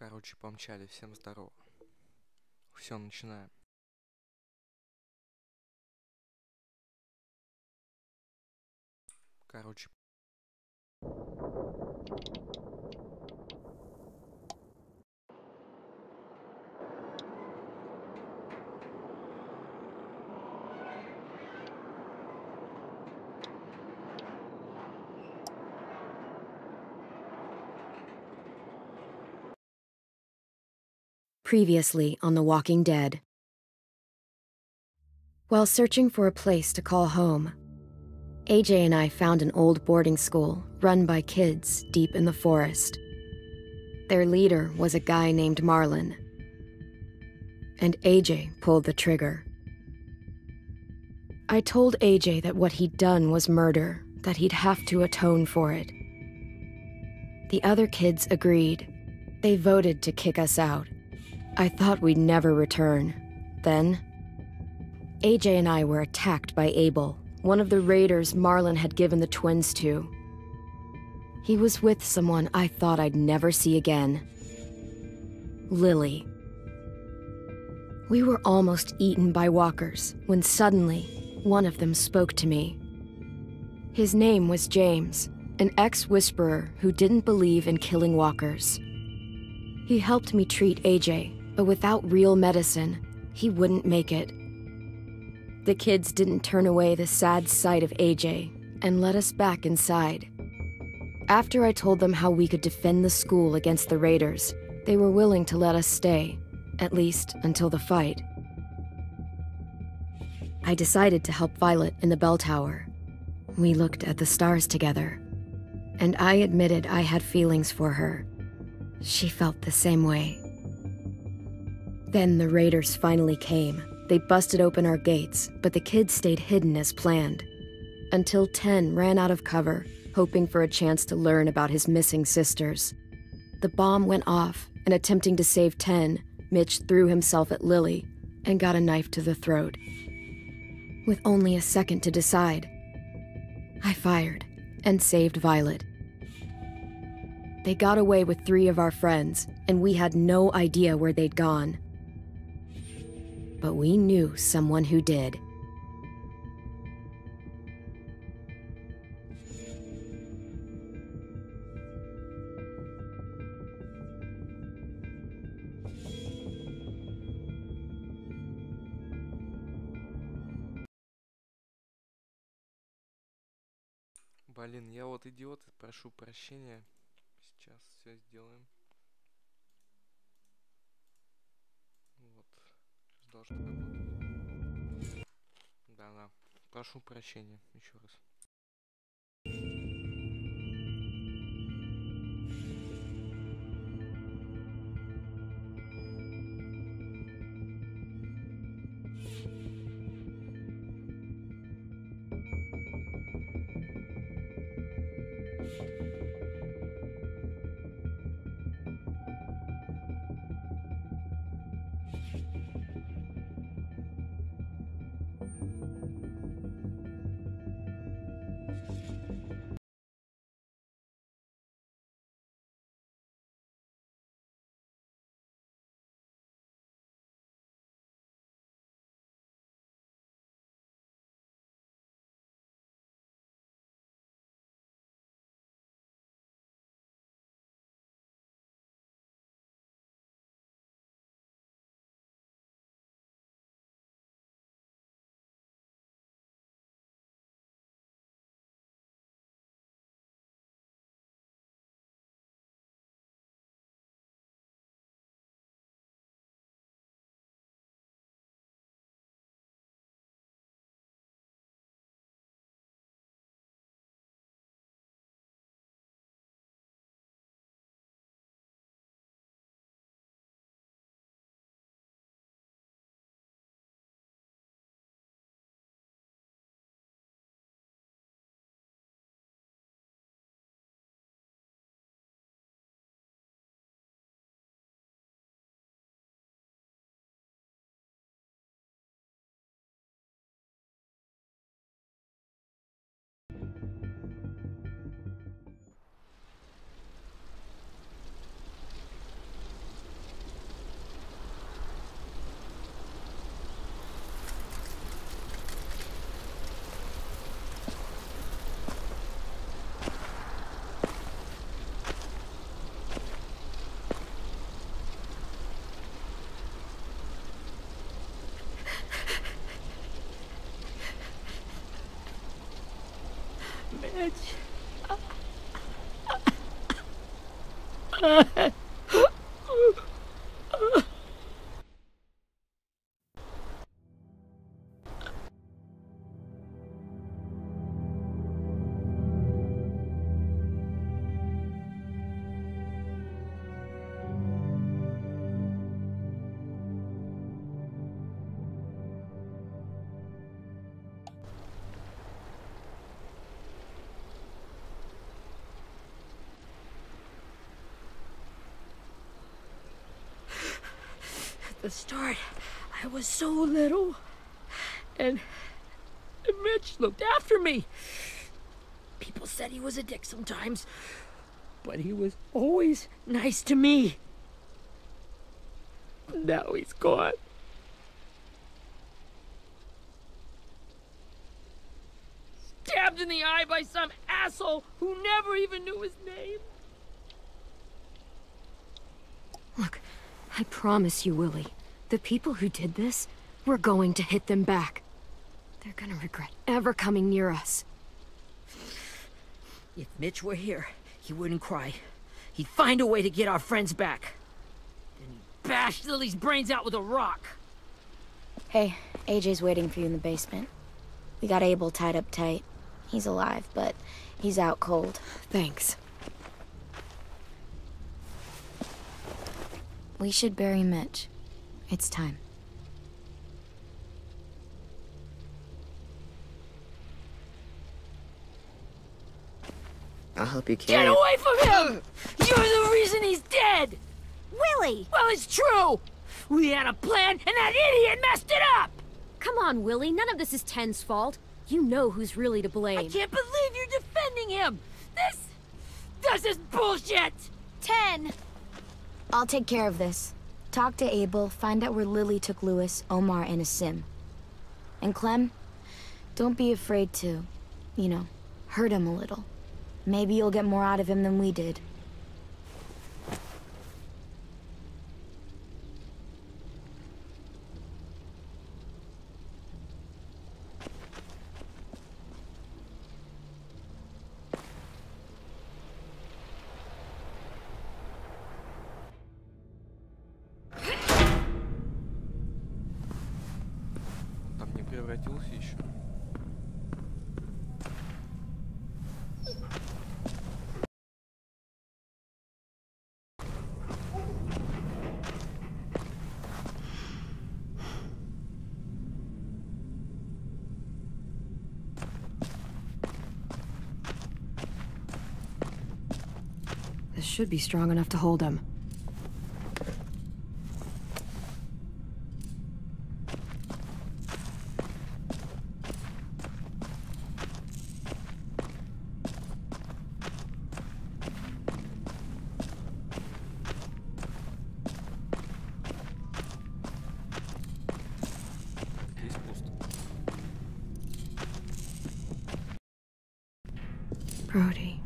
Короче, помчали. Всем здорово. Все, начинаем. Короче. Previously on The Walking Dead. While searching for a place to call home, AJ and I found an old boarding school run by kids deep in the forest. Their leader was a guy named Marlon, and AJ pulled the trigger. I told AJ that what he'd done was murder, that he'd have to atone for it. The other kids agreed. They voted to kick us out. I thought we'd never return. Then, AJ and I were attacked by Abel, one of the raiders Marlon had given the twins to. He was with someone I thought I'd never see again. Lily. We were almost eaten by walkers when suddenly one of them spoke to me. His name was James, an ex-whisperer who didn't believe in killing walkers. He helped me treat AJ, but without real medicine, he wouldn't make it. The kids didn't turn away the sad sight of AJ and let us back inside. After I told them how we could defend the school against the raiders, they were willing to let us stay, at least until the fight. I decided to help Violet in the bell tower. We looked at the stars together, and I admitted I had feelings for her. She felt the same way. Then the raiders finally came. They busted open our gates, but the kids stayed hidden as planned. Until 10 ran out of cover, hoping for a chance to learn about his missing sisters. The bomb went off, and attempting to save 10, Mitch threw himself at Lily and got a knife to the throat. With only a second to decide, I fired and saved Violet. They got away with 3 of our friends, and we had no idea where they'd gone. But we knew someone who did. Блин, я вот идиот, прошу прощения. Сейчас все сделаем. Вот. Должно работать. Да. Прошу прощения еще раз. Mitch. At the start, I was so little, and Mitch looked after me. People said he was a dick sometimes, but he was always nice to me. Now he's gone. Stabbed in the eye by some asshole who never even knew his name. Look, I promise you, Willie, the people who did this, we're going to hit them back. They're gonna regret ever coming near us. If Mitch were here, he wouldn't cry. He'd find a way to get our friends back. Then he'd bash Lily's brains out with a rock. Hey, AJ's waiting for you in the basement. We got Abel tied up tight. He's alive, but he's out cold. Thanks. We should bury Mitch. It's time. I'll help you carry Get it. away from him! You're the reason he's dead! Willie! Well, it's true! We had a plan, and that idiot messed it up! Come on, Willie. None of this is Ten's fault. You know who's really to blame. I can't believe you're defending him! This is bullshit! 10! I'll take care of this. Talk to Abel, find out where Lily took Lewis, Omar, and Asim. And Clem, don't be afraid to, you know, hurt him a little. Maybe you'll get more out of him than we did. Там не превратился еще. This should be strong enough to hold him. Здесь пусто. Brody.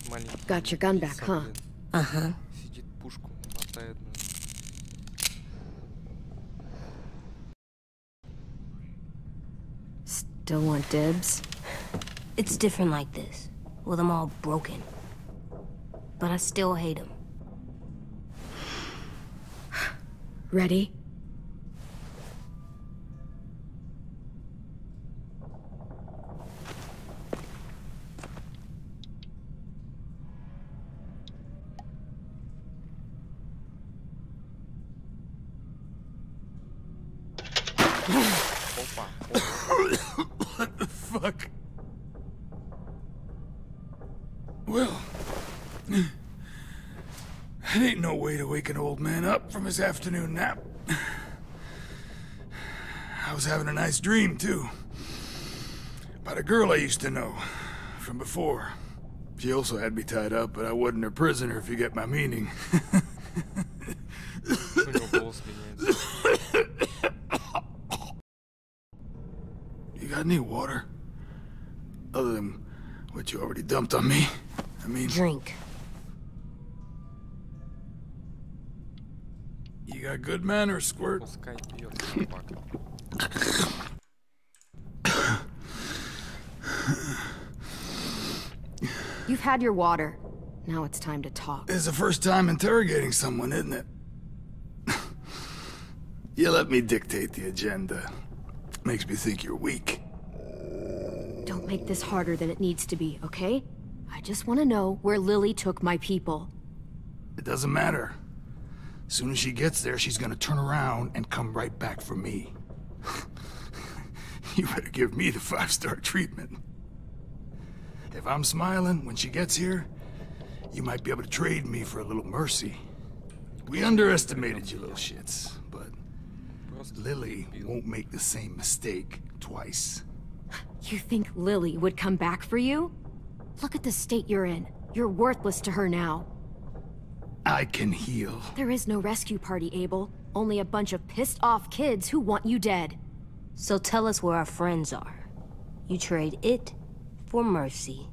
Маленький. Got your gun back, huh? Блин. Uh-huh. Сидит, пушку мотает. Still want dibs? It's different like this, with them all broken. But I still hate him. Ready? Опа. What the fuck? Well, that ain't no way to wake an old man up from his afternoon nap. I was having a nice dream, too. About a girl I used to know from before. She also had me tied up, but I wasn't her prisoner, if you get my meaning. У него got any water? Other than what you already dumped on me. I mean... Drink. You got good manners, Squirt. Пускай пьет собака. You've had your water. Now it's time to talk. It's the first time interrogating someone, isn't it? You let me dictate the agenda. Makes me think you're weak. Don't make this harder than it needs to be, okay? I just want to know where Lily took my people. It doesn't matter. As soon as she gets there, she's gonna turn around and come right back for me. You better give me the 5-star treatment. If I'm smiling when she gets here, you might be able to trade me for a little mercy. We underestimated you little shits, but Lily won't make the same mistake twice. You think Lily would come back for you? Look at the state you're in. You're worthless to her now. I can heal. There is no rescue party, Abel. Only a bunch of pissed-off kids who want you dead. So tell us where our friends are. You trade it for mercy.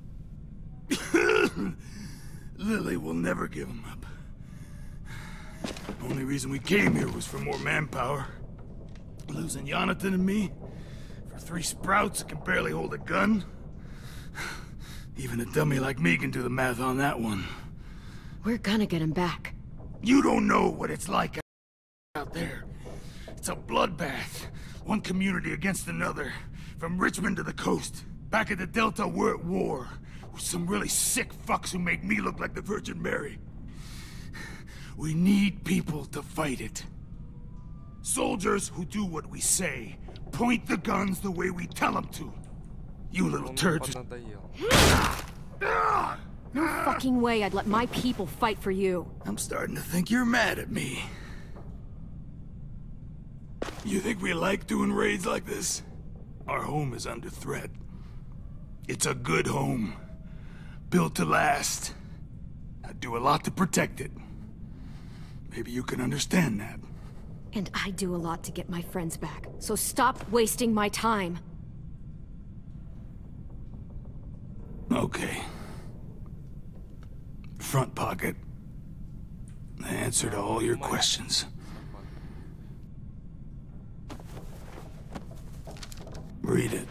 Lily will never give them up. Only reason we came here was for more manpower. Losing Jonathan and me for 3 sprouts that can barely hold a gun. Even a dummy like me can do the math on that one. We're gonna get him back. You don't know what it's like out there. It's a bloodbath. One community against another. From Richmond to the coast. Back at the Delta, we're at war. With some really sick fucks who make me look like the Virgin Mary. We need people to fight it. Soldiers who do what we say. Point the guns the way we tell them to. You little turds. No fucking way I'd let my people fight for you. I'm starting to think you're mad at me. You think we like doing raids like this? Our home is under threat. It's a good home. Built to last. I'd do a lot to protect it. Maybe you can understand that. And I do a lot to get my friends back. So stop wasting my time. Okay. Front pocket. The answer to all your questions. Read it.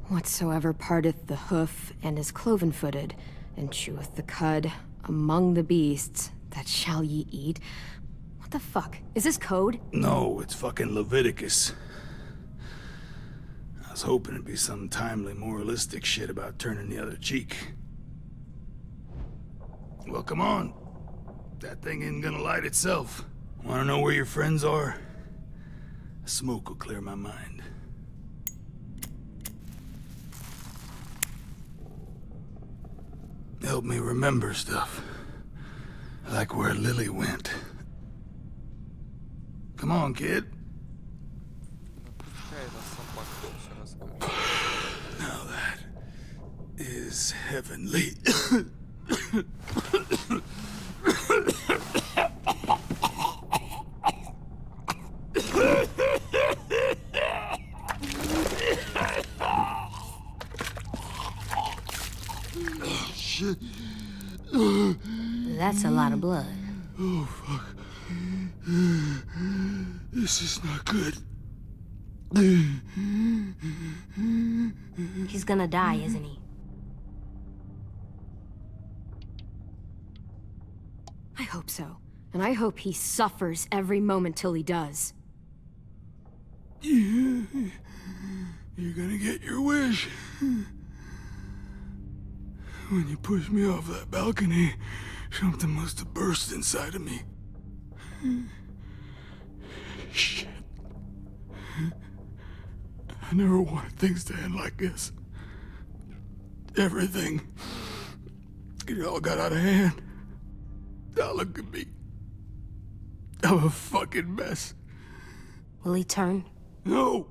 Whatsoever parteth the hoof and is cloven-footed, and cheweth the cud among the beasts, that shall ye eat. What the fuck? Is this code? No, it's fucking Leviticus. I was hoping it'd be some timely moralistic shit about turning the other cheek. Well, come on. That thing ain't gonna light itself. Wanna know where your friends are? Smoke will clear my mind. Help me remember stuff. Like where Lily went. Come on, kid. Now that is heavenly. Shit. That's a lot of blood. Oh, fuck. This is not good. He's gonna die, isn't he? I hope so. And I hope he suffers every moment till he does. You're gonna get your wish. When you pushed me off that balcony, something must have burst inside of me. Shit. I never wanted things to end like this. Everything. It all got out of hand. Now look at me. I'm a fucking mess. Will he turn? No!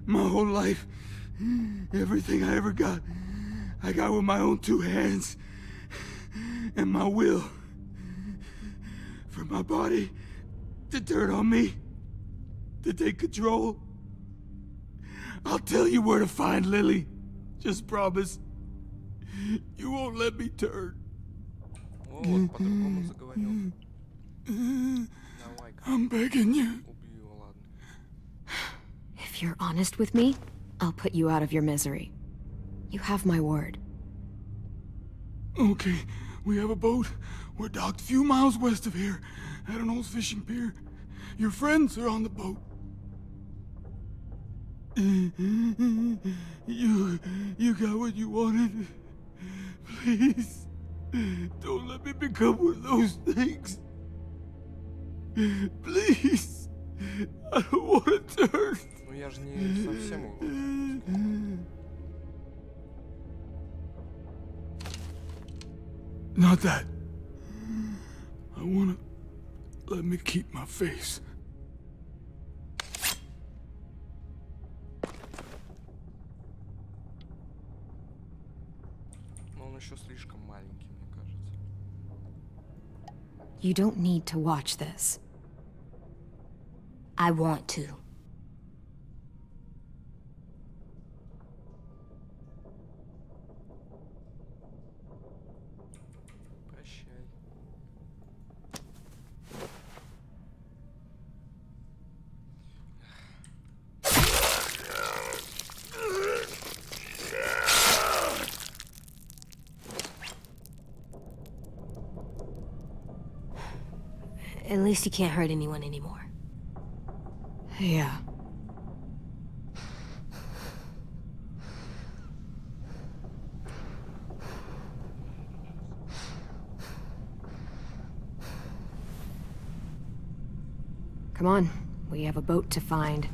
My whole life, everything I ever got, I got with my own 2 hands and my will. for my body to turn on me, to take control. I'll tell you where to find Lily. Just promise. You won't let me turn. Вот, по-другому заговорил. Давай-ка, I'm begging you. убью его, ладно. If you're honest with me, I'll put you out of your misery. You have my word. Okay, we have a boat. We're docked a few miles west of here, at an old fishing pier. Your friends are on the boat. You got what you wanted. Please, don't let me become one of those things. Please, I don't want to turn. Ну я же не совсем его. Not that. I wanna let me keep my face. Но он еще слишком маленький, мне кажется. You don't need to watch this. I want to. Прощай. At least he can't hurt anyone anymore. Yeah. Come on, we have a boat to find.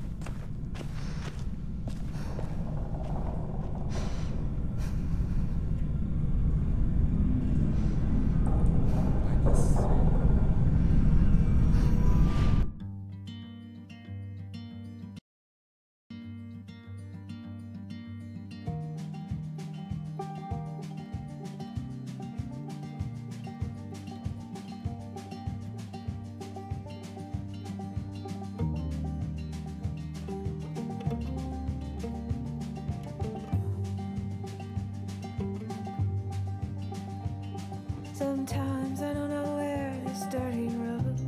Sometimes I don't know where this dirty road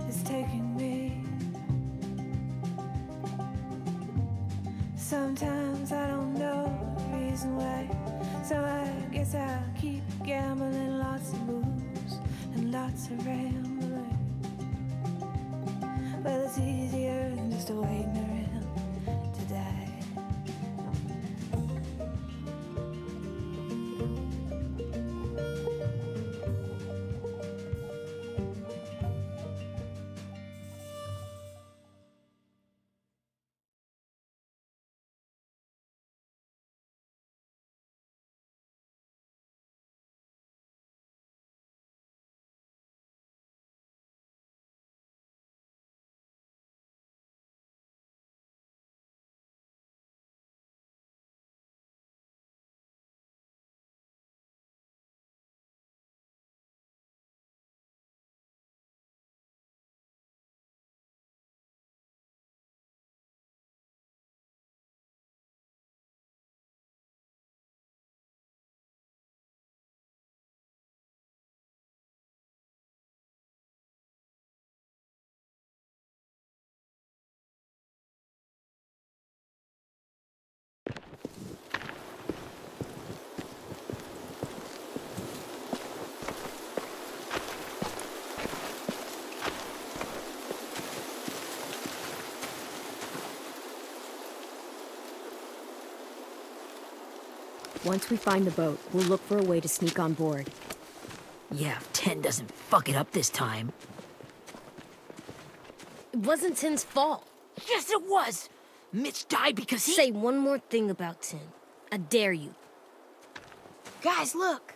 is taking me. Sometimes I don't know the reason why. So I guess I'll keep gambling, lots of moves and lots of rambling. Well, it's easier than just waiting around to die. Once we find the boat, we'll look for a way to sneak on board. Yeah, if 10 doesn't fuck it up this time. It wasn't 10's fault. Yes, it was! Mitch died because he— Say one more thing about 10. I dare you. Guys, look!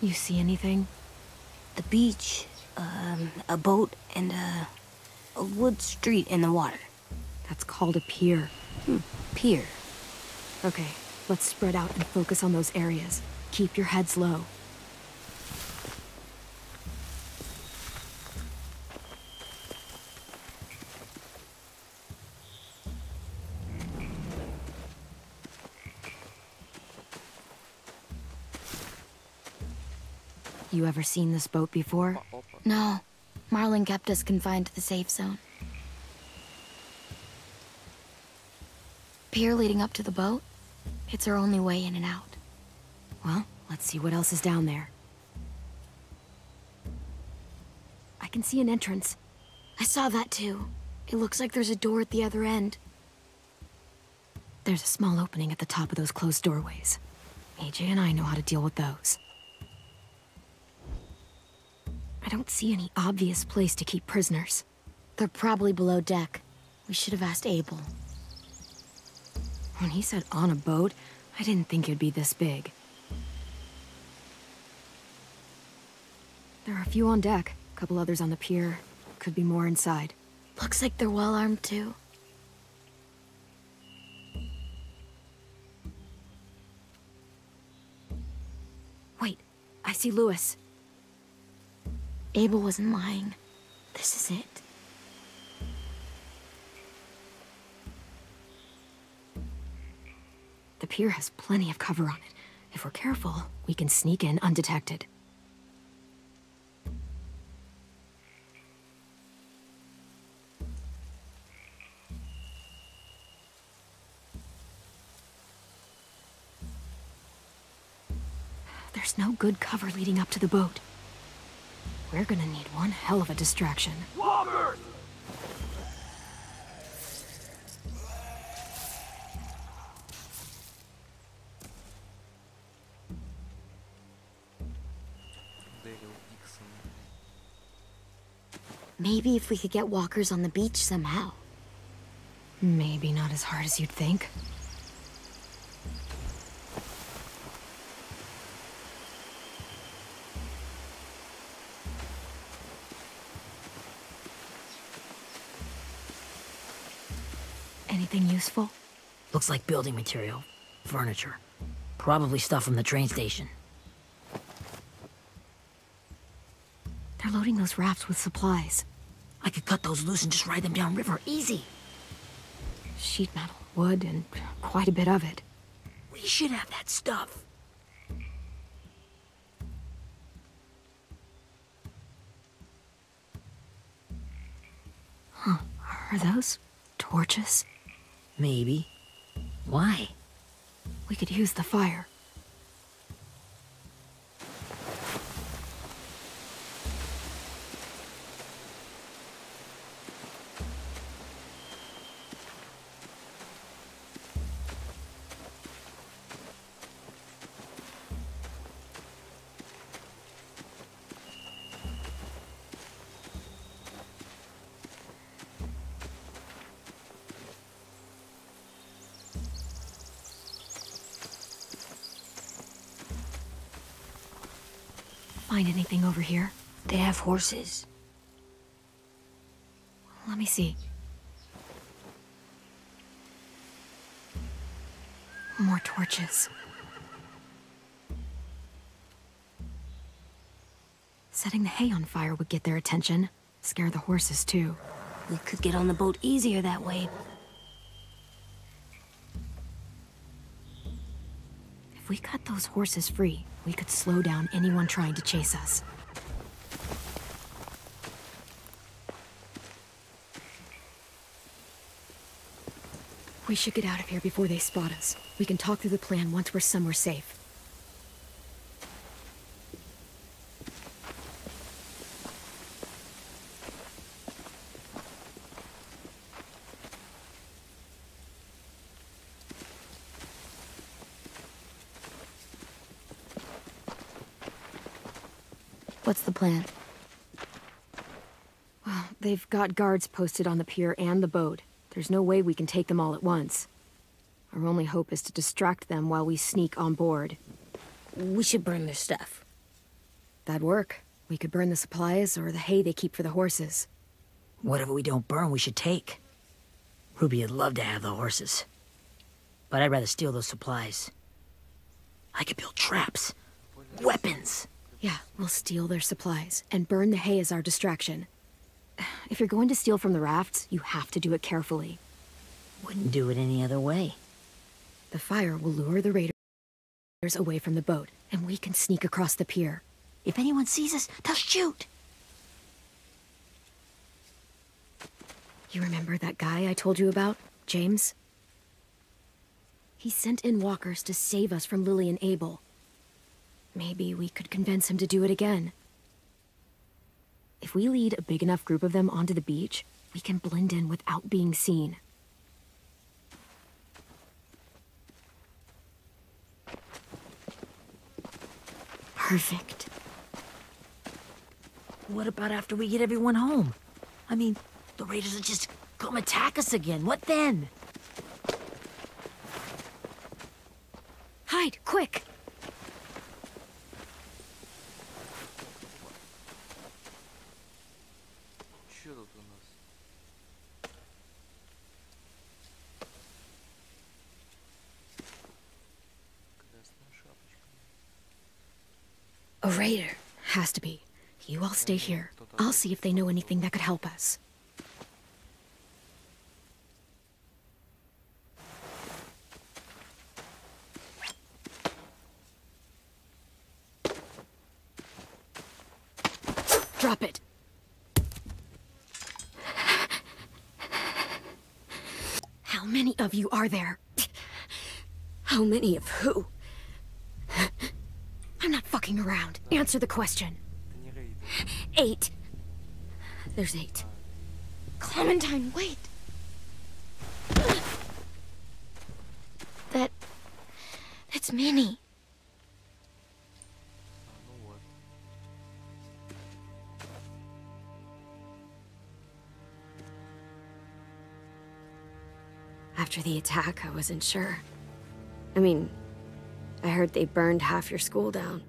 You see anything? The beach, a boat, and a wood street in the water. That's called a pier. Pier. Okay, let's spread out and focus on those areas. Keep your heads low. You ever seen this boat before? No. Marlin kept us confined to the safe zone. Pier leading up to the boat? It's our only way in and out. Well, let's see what else is down there. I can see an entrance. I saw that too. It looks like there's a door at the other end. There's a small opening at the top of those closed doorways. AJ and I know how to deal with those. I don't see any obvious place to keep prisoners. They're probably below deck. We should have asked Abel. When he said on a boat, I didn't think it'd be this big. There are a few on deck, a couple others on the pier. Could be more inside. Looks like they're well armed too. Wait, I see Lewis. Abel wasn't lying. This is it. The pier has plenty of cover on it. If we're careful, we can sneak in undetected. There's no good cover leading up to the boat. We're gonna need one hell of a distraction. Walkers! Maybe if we could get walkers on the beach somehow. Maybe not as hard as you'd think. Anything useful? Looks like building material. Furniture. Probably stuff from the train station. They're loading those rafts with supplies. I could cut those loose and just ride them downriver. Easy. Sheet metal, wood, and quite a bit of it. We should have that stuff. Huh. Are those torches? Maybe. Why? We could use the fire. Find anything over here? They have horses. Let me see. More torches. Setting the hay on fire would get their attention. Scare the horses, too. We could get on the boat easier that way. If we cut those horses free, we could slow down anyone trying to chase us. We should get out of here before they spot us. We can talk through the plan once we're somewhere safe. What's the plan? Well, they've got guards posted on the pier and the boat. There's no way we can take them all at once. Our only hope is to distract them while we sneak on board. We should burn their stuff. that'd work. We could burn the supplies or the hay they keep for the horses. Whatever we don't burn, we should take. Ruby would love to have the horses. But I'd rather steal those supplies. I could build traps. Weapons. Yeah, we'll steal their supplies and burn the hay as our distraction. If you're going to steal from the rafts, you have to do it carefully. Wouldn't do it any other way. The fire will lure the raiders away from the boat, and we can sneak across the pier. If anyone sees us, they'll shoot. You remember that guy I told you about, James? He sent in walkers to save us from Lily and Abel. Maybe we could convince him to do it again. If we lead a big enough group of them onto the beach, we can blend in without being seen. Perfect. What about after we get everyone home? I mean, the raiders will just come attack us again. What then? Hide, quick! Чё тут у нас? Красная шапочка. A raider. Has to be. You all stay here. I'll see if they know anything that could help us. Drop it. How many of you are there? How many of who? I'm not fucking around. Answer the question. 8. There's 8. Clementine, wait. That's Minnie. Ну вот. After the attack, I wasn't sure. I mean, I heard they burned half your school down.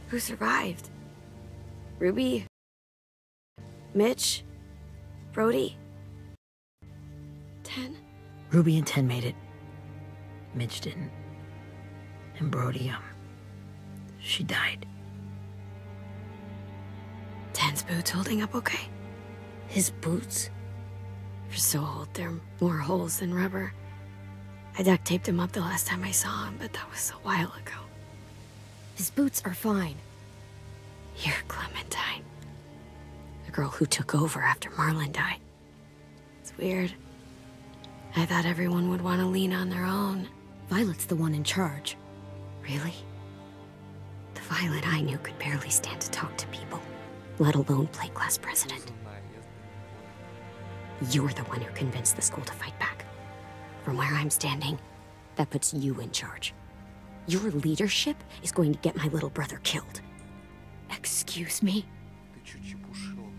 Who survived? Ruby? Mitch? Brody? 10? Ruby and 10 made it. Mitch didn't. And Brody, she died. 10's boots holding up okay? His boots? They're so old, there are more holes than rubber. I duct taped him up the last time I saw him, but that was a while ago. His boots are fine. You're Clementine. The girl who took over after Marlon died. It's weird. I thought everyone would want to lean on their own. Violet's the one in charge. Really? The Violet I knew could barely stand to talk to people, let alone play class president. You're the one who convinced the school to fight back. From where I'm standing, that puts you in charge. Your leadership is going to get my little brother killed. Excuse me? Ты чё чепушила?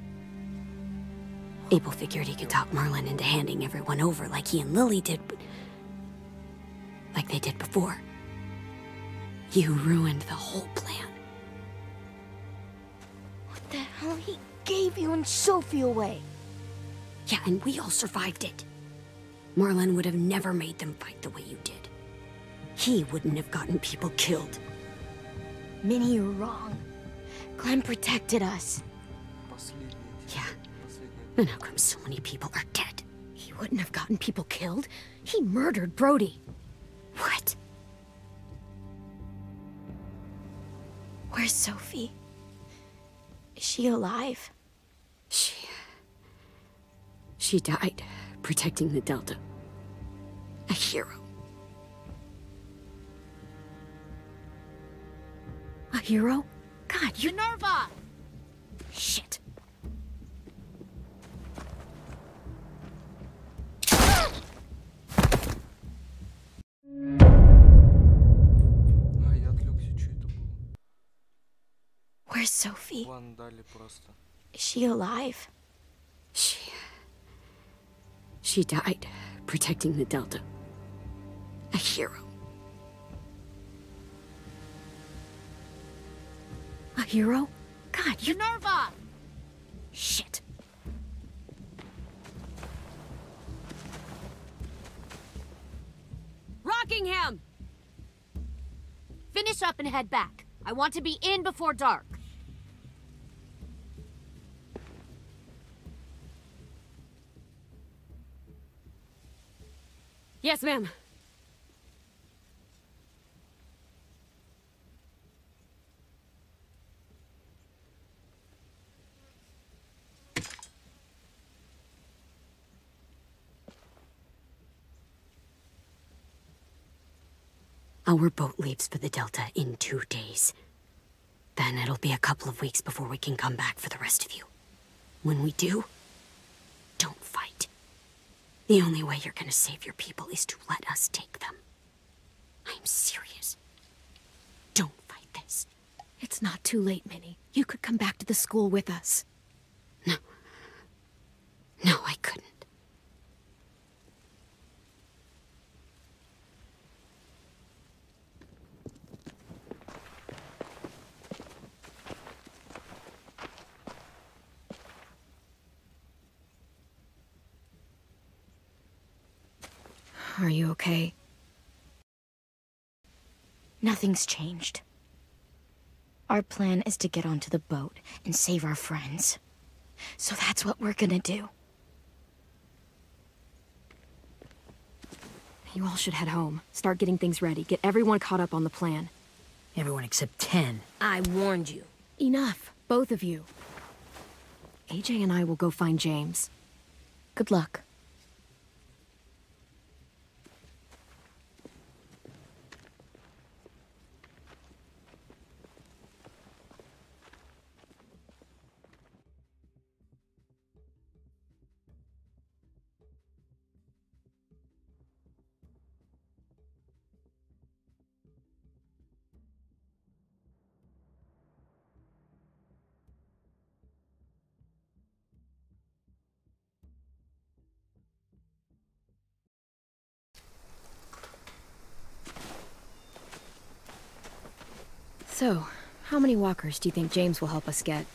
Abel figured he could talk Marlon into handing everyone over like he and Lily did, but like they did before. You ruined the whole plan. What the hell? He gave you and Sophie away. Yeah, and we all survived it. Marlon would have never made them fight the way you did. He wouldn't have gotten people killed. Minnie, you're wrong. Clem protected us. Последний. Yeah, Последний. and how come so many people are dead? He wouldn't have gotten people killed. He murdered Brody. What? Where's Sophie? Is she alive? She died protecting the Delta. A hero. A hero? God, you... Minerva! Shit. А, я отвлекся, что это было? Where's Sophie? План дали просто. Is she alive? She died protecting the Delta. A hero. A hero? God, you... Minerva! Shit. Rockingham! Finish up and head back. I want to be in before dark. Yes, ma'am. Our boat leaves for the Delta in 2 days. Then it'll be a couple of weeks before we can come back for the rest of you. When we do, don't fight. The only way you're gonna save your people is to let us take them. I'm serious. Don't fight this. It's not too late, Minnie. You could come back to the school with us. No. No, I couldn't. Are you okay? Nothing's changed. Our plan is to get onto the boat and save our friends. So that's what we're gonna do. You all should head home. Start getting things ready. Get everyone caught up on the plan. Everyone except 10. I warned you. Enough, both of you. AJ and I will go find James. Good luck. So, how many walkers do you think James will help us get?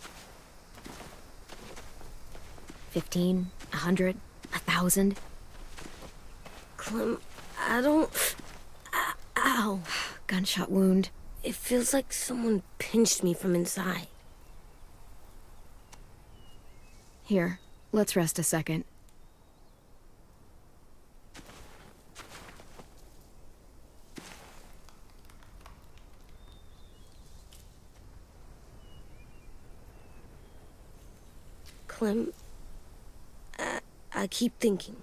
15? 100? 1,000? Clem, I don't... Ow. Gunshot wound. It feels like someone pinched me from inside. Here, let's rest a second. Clem, I keep thinking.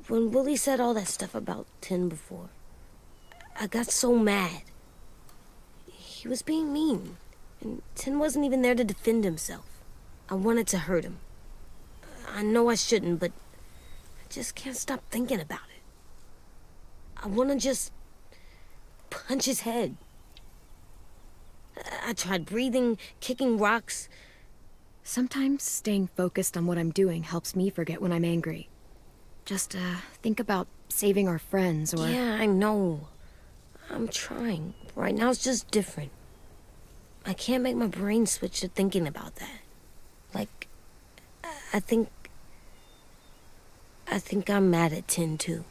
When Willie said all that stuff about 10 before, I got so mad. He was being mean, and 10 wasn't even there to defend himself. I wanted to hurt him. I know I shouldn't, but I just can't stop thinking about it. I want to just punch his head. I tried breathing, kicking rocks. Sometimes staying focused on what I'm doing helps me forget when I'm angry. Just, think about saving our friends or... Yeah, I know. I'm trying. Right now it's just different. I can't make my brain switch to thinking about that. Like, I think I'm mad at 10 too.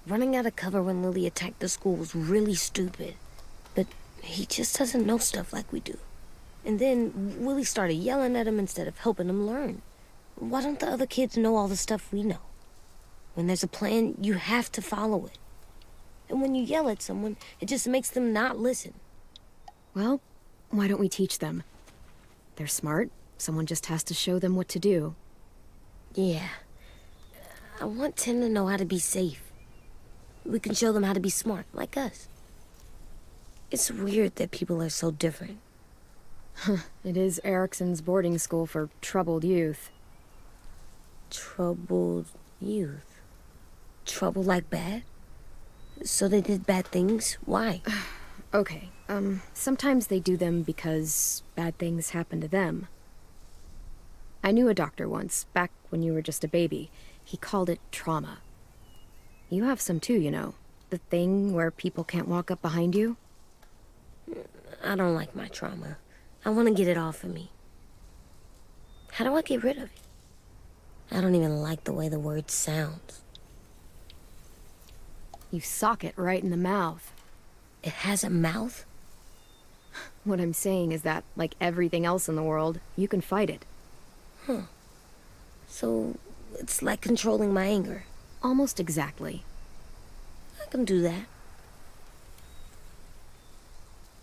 Running out of cover when Lily attacked the school was really stupid. But he just doesn't know stuff like we do. And then Willie started yelling at him instead of helping him learn. Why don't the other kids know all the stuff we know? When there's a plan, you have to follow it. And when you yell at someone, it just makes them not listen. Well, why don't we teach them? They're smart. Someone just has to show them what to do. Yeah. I want 10 to know how to be safe. We can show them how to be smart, like us. It's weird that people are so different. It is Erickson's boarding school for troubled youth. Troubled youth? Trouble like bad? So they did bad things? Why? Okay, sometimes they do them because bad things happen to them. I knew a doctor once, back when you were just a baby. He called it trauma. You have some too, you know. The thing where people can't walk up behind you. I don't like my trauma. I want to get it off of me. How do I get rid of it? I don't even like the way the word sounds. You sock it right in the mouth. It has a mouth? What I'm saying is that, like everything else in the world, you can fight it. Huh. So, it's like controlling my anger. Almost exactly. I can do that.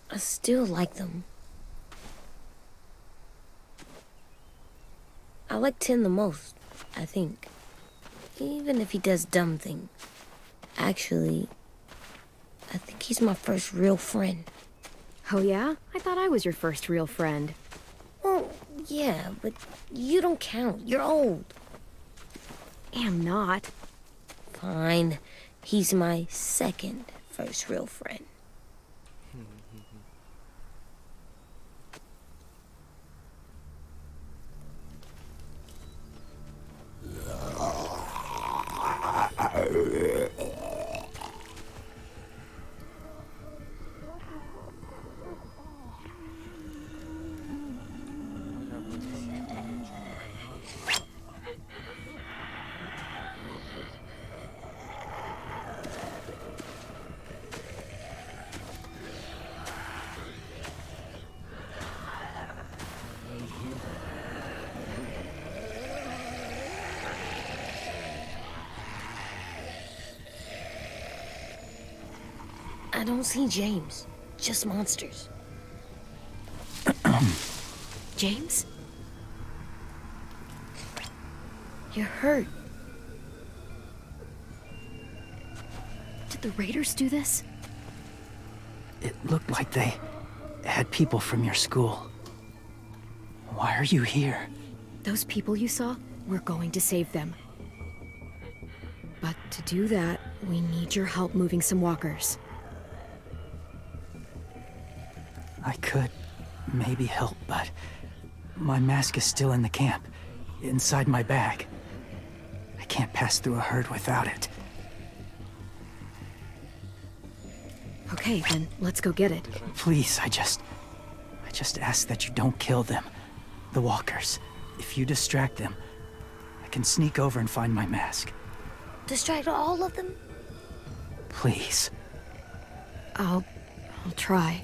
I still like them. I like Tin the most, I think. Even if he does dumb things. Actually, I think he's my first real friend. Oh yeah? I thought I was your first real friend. Well, yeah, but you don't count. You're old. Am not. Fine. He's my second first real friend. I don't see James, just monsters. James? You're hurt. Did the raiders do this? It looked like they had people from your school. Why are you here? Those people you saw, we're going to save them. But to do that, we need your help moving some walkers. I could maybe help, but my mask is still in the camp, inside my bag. I can't pass through a herd without it. Okay, then let's go get it. Please, I just ask that you don't kill them. The walkers. If you distract them, I can sneak over and find my mask. Distract all of them? Please. I'll try.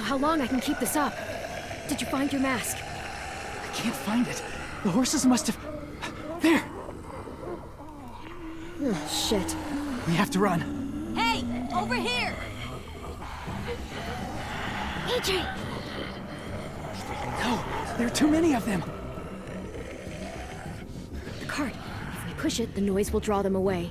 How long I can keep this up? Did you find your mask? I can't find it. The horses must have... There! Oh, shit. We have to run. Hey, over here! AJ! No, there are too many of them. The cart. If we push it, the noise will draw them away.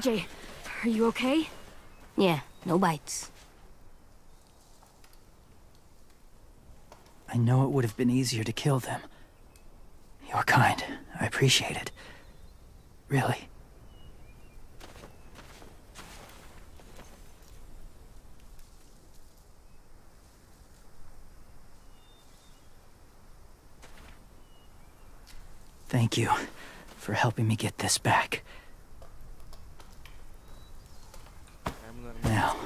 AJ, are you okay? Yeah, no bites. I know it would have been easier to kill them. You're kind. I appreciate it. Really. Thank you for helping me get this back. Now,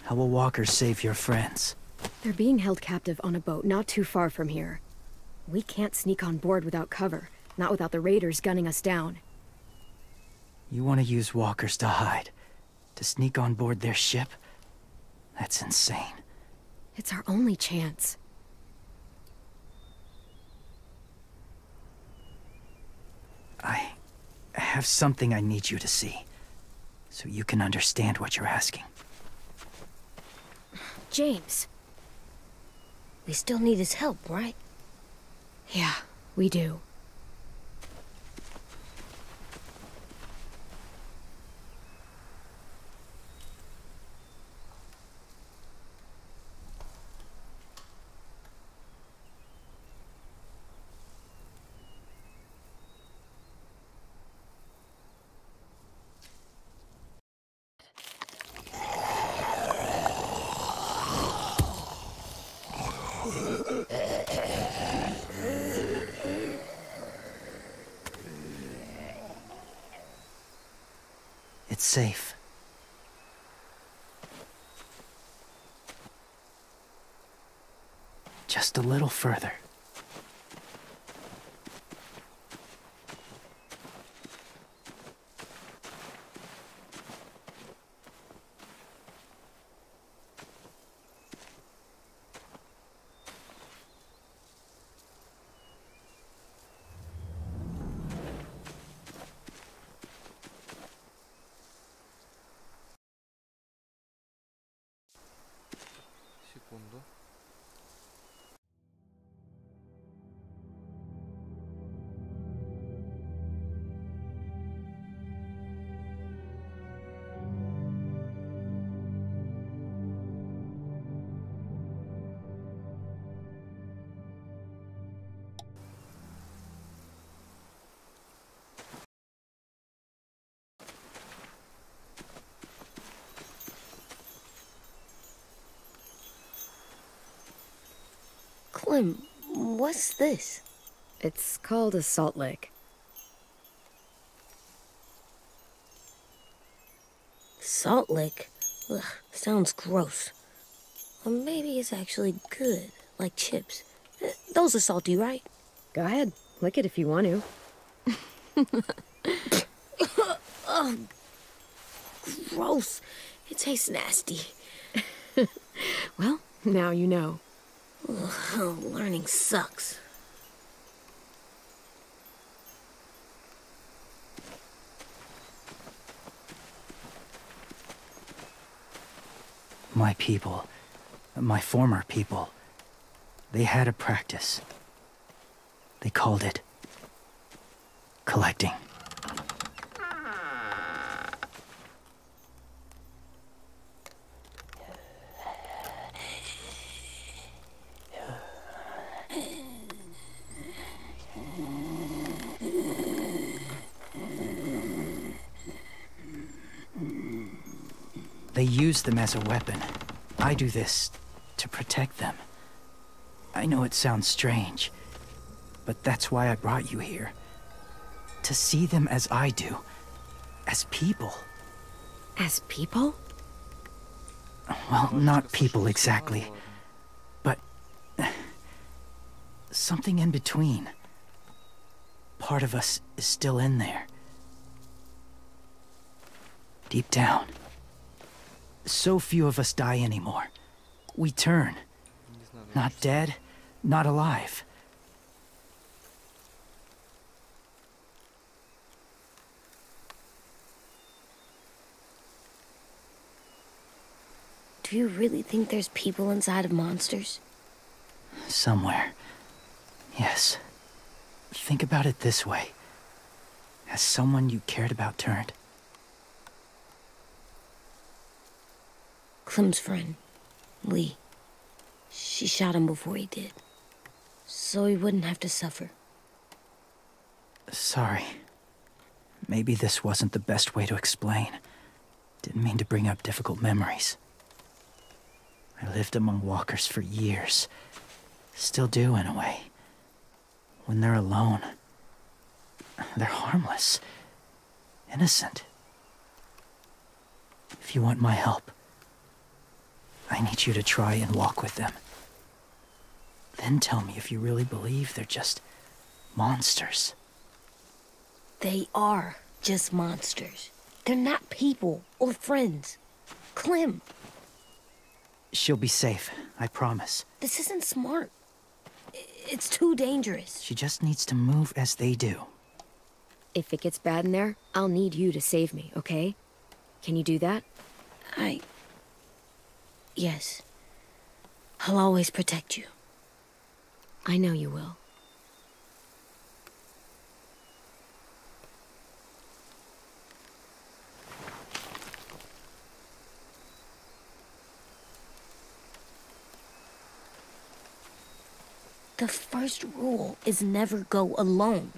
how will walkers save your friends? They're being held captive on a boat not too far from here. We can't sneak on board without cover, not without the raiders gunning us down. You want to use walkers to hide? To sneak on board their ship? That's insane. It's our only chance. I have something I need you to see, so you can understand what you're asking. James. We still need his help, right? Yeah, we do. It's safe. Just a little further. Секунду. Clem, what's this? It's called a salt lick. Salt lick? Ugh, sounds gross. Or maybe it's actually good, like chips. Those are salty, right? Go ahead, lick it if you want to. Ugh, gross. It tastes nasty. Well, now you know. Ugh, learning sucks. My people, my former people, they had a practice. They called it collecting. They use them as a weapon. I do this to protect them. I know it sounds strange, but that's why I brought you here. To see them as I do. As people. As people? Well, not people exactly, but something in between. Part of us is still in there. Deep down. So few of us die anymore. We turn. Not dead, not alive. Do you really think there's people inside of monsters? Somewhere. Yes. Think about it this way. Has someone you cared about turned? Clem's friend, Lee. She shot him before he did, so he wouldn't have to suffer. Sorry. Maybe this wasn't the best way to explain. Didn't mean to bring up difficult memories. I lived among walkers for years. Still do, in a way. When they're alone, they're harmless. Innocent. If you want my help, I need you to try and walk with them. Then tell me if you really believe they're just monsters. They are just monsters. They're not people or friends. Clem. She'll be safe, I promise. This isn't smart. It's too dangerous. She just needs to move as they do. If it gets bad in there, I'll need you to save me, okay? Can you do that? Yes. I'll always protect you. I know you will. The first rule is never go alone.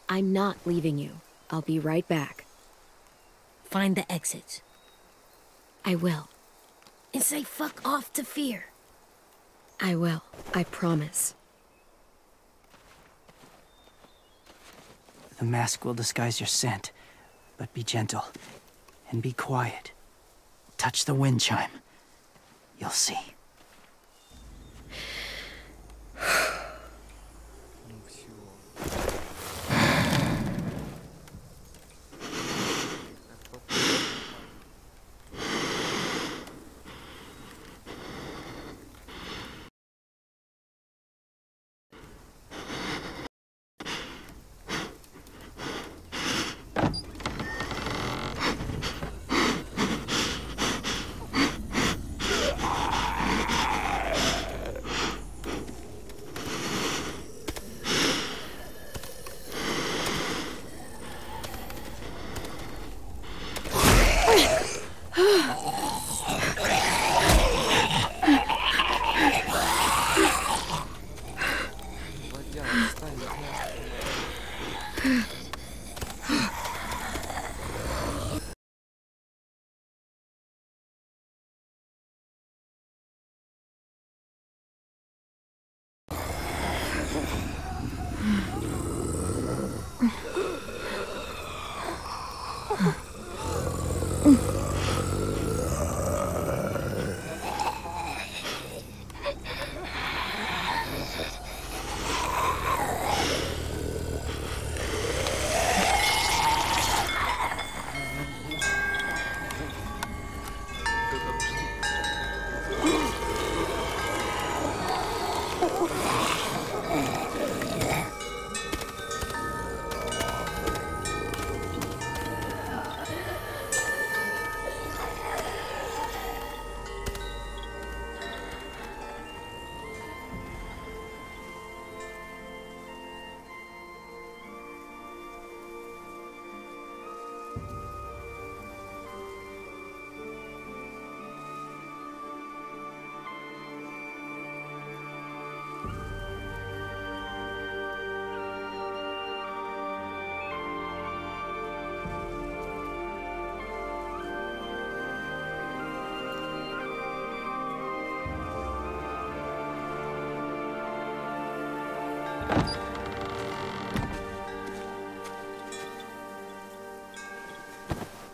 I'm not leaving you. I'll be right back. Find the exits. I will. And say fuck off to fear. I will. I promise. The mask will disguise your scent, but be gentle. And be quiet. Touch the wind chime. You'll see.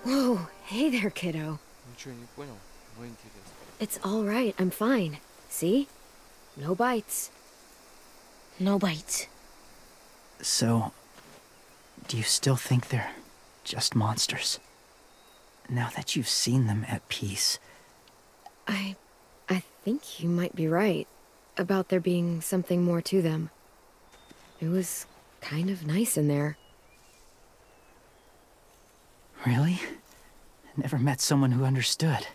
Whoa, hey there, kiddo. Ничего не понял, но интересно. It's all right, I'm fine. See? No bites. No bites. So, do you still think they're just monsters? Now that you've seen them at peace. I think you might be right about there being something more to them. It was kind of nice in there. Really? Never met someone who understood.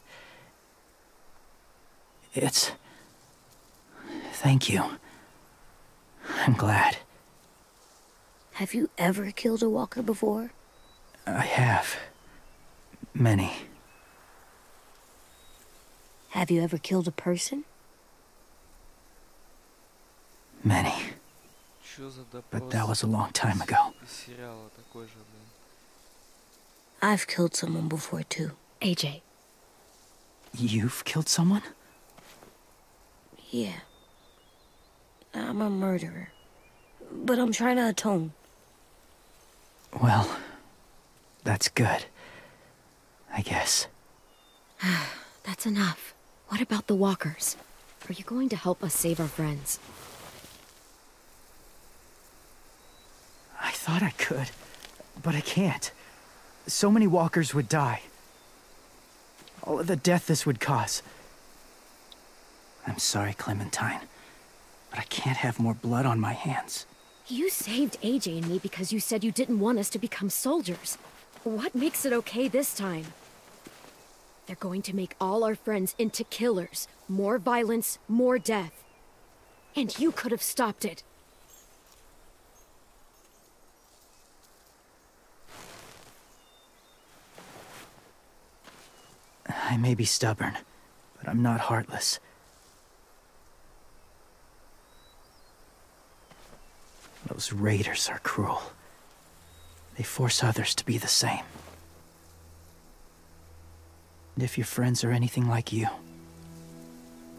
Thank you. I'm glad. Have you ever killed a walker before? I have. Many. Have you ever killed a person? Many. Чё за But допрос that was a long time ago. из сериала такой же, блин. I've killed someone before too. AJ. You've killed someone? Yeah. I'm a murderer. But I'm trying to atone. Well, that's good. I guess. That's enough. What about the walkers? Are you going to help us save our friends? I thought I could, but I can't. So many walkers would die. All of the death this would cause. I'm sorry, Clementine, but I can't have more blood on my hands. You saved AJ and me because you said you didn't want us to become soldiers. What makes it okay this time? They're going to make all our friends into killers. More violence, more death. And you could have stopped it. I may be stubborn, but I'm not heartless. Those raiders are cruel. They force others to be the same. And if your friends are anything like you,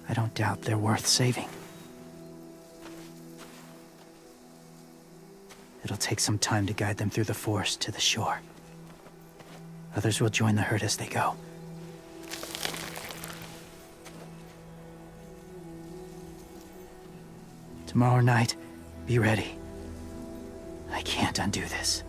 I don't doubt they're worth saving. It'll take some time to guide them through the forest to the shore. Others will join the herd as they go. Tomorrow night, be ready. I can't undo this.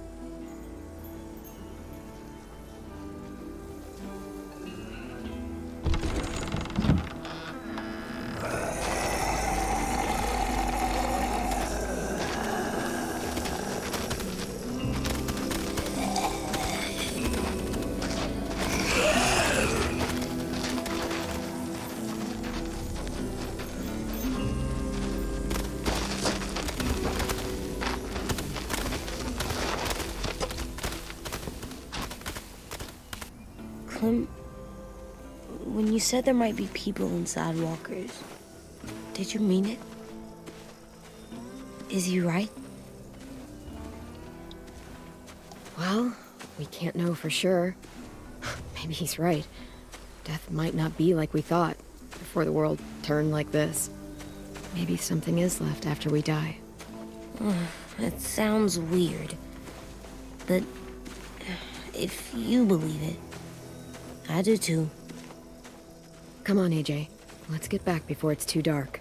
Clem, when you said there might be people inside walkers, did you mean it? Is he right? Well, we can't know for sure. Maybe he's right. Death might not be like we thought before the world turned like this. Maybe something is left after we die. It sounds weird, but if you believe it, I do too. Come on, AJ. Let's get back before it's too dark.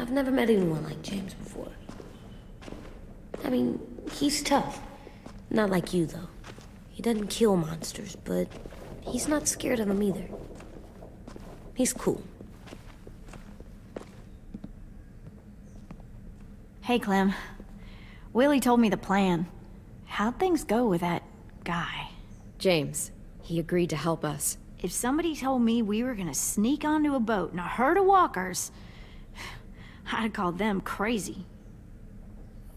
I've never met anyone like James before. I mean, he's tough. Not like you, though. He doesn't kill monsters, but he's not scared of them either. He's cool. Hey, Clem. Willie told me the plan. How'd things go with that guy? James, he agreed to help us. If somebody told me we were gonna sneak onto a boat in a herd of walkers, I'd call them crazy.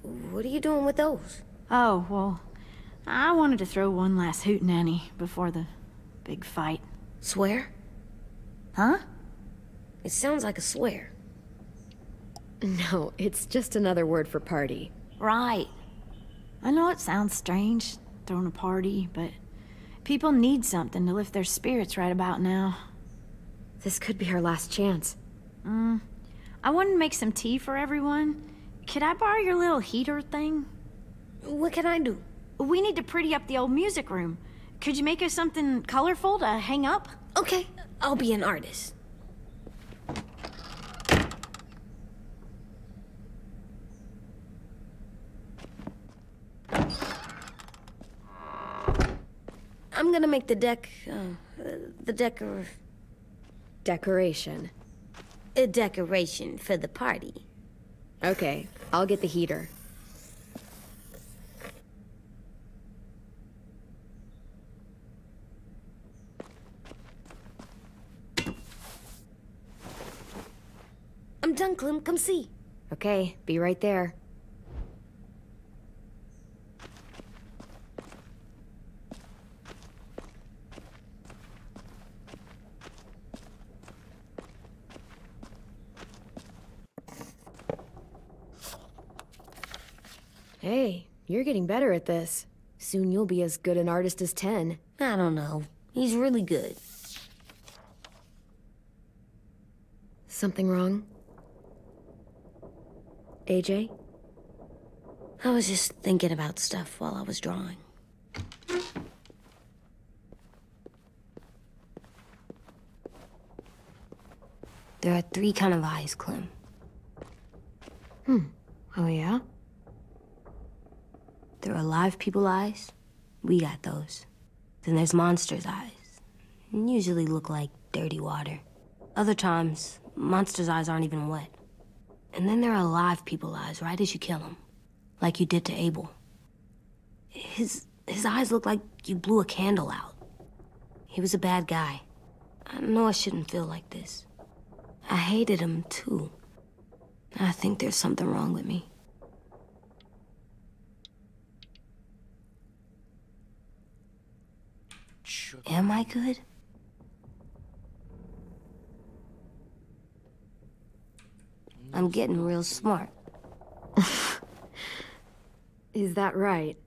What are you doing with those? Oh, well, I wanted to throw one last hootenanny before the big fight. Swear? Huh? It sounds like a swear. No, it's just another word for party. Right. I know it sounds strange, throwing a party, but people need something to lift their spirits right about now. This could be our last chance. I wanted to make some tea for everyone. Could I borrow your little heater thing? What can I do? We need to pretty up the old music room. Could you make us something colorful to hang up? Okay, I'll be an artist. I'm gonna make the Decoration. a decoration for the party. Okay, I'll get the heater. I'm done, Clem. Come see. Okay, be right there. Hey, you're getting better at this. Soon you'll be as good an artist as 10. I don't know. He's really good. Something wrong? AJ? I was just thinking about stuff while I was drawing. There are 3 kinds of eyes, Clem. Oh yeah? There are live people eyes. We got those. Then there's monsters' eyes. Usually look like dirty water. Other times, monsters' eyes aren't even wet. And then there are live people eyes right as you kill them. Like you did to Abel. His eyes look like you blew a candle out. He was a bad guy. I know I shouldn't feel like this. I hated him too. I think there's something wrong with me. Am I good? I'm getting real smart. Is that right?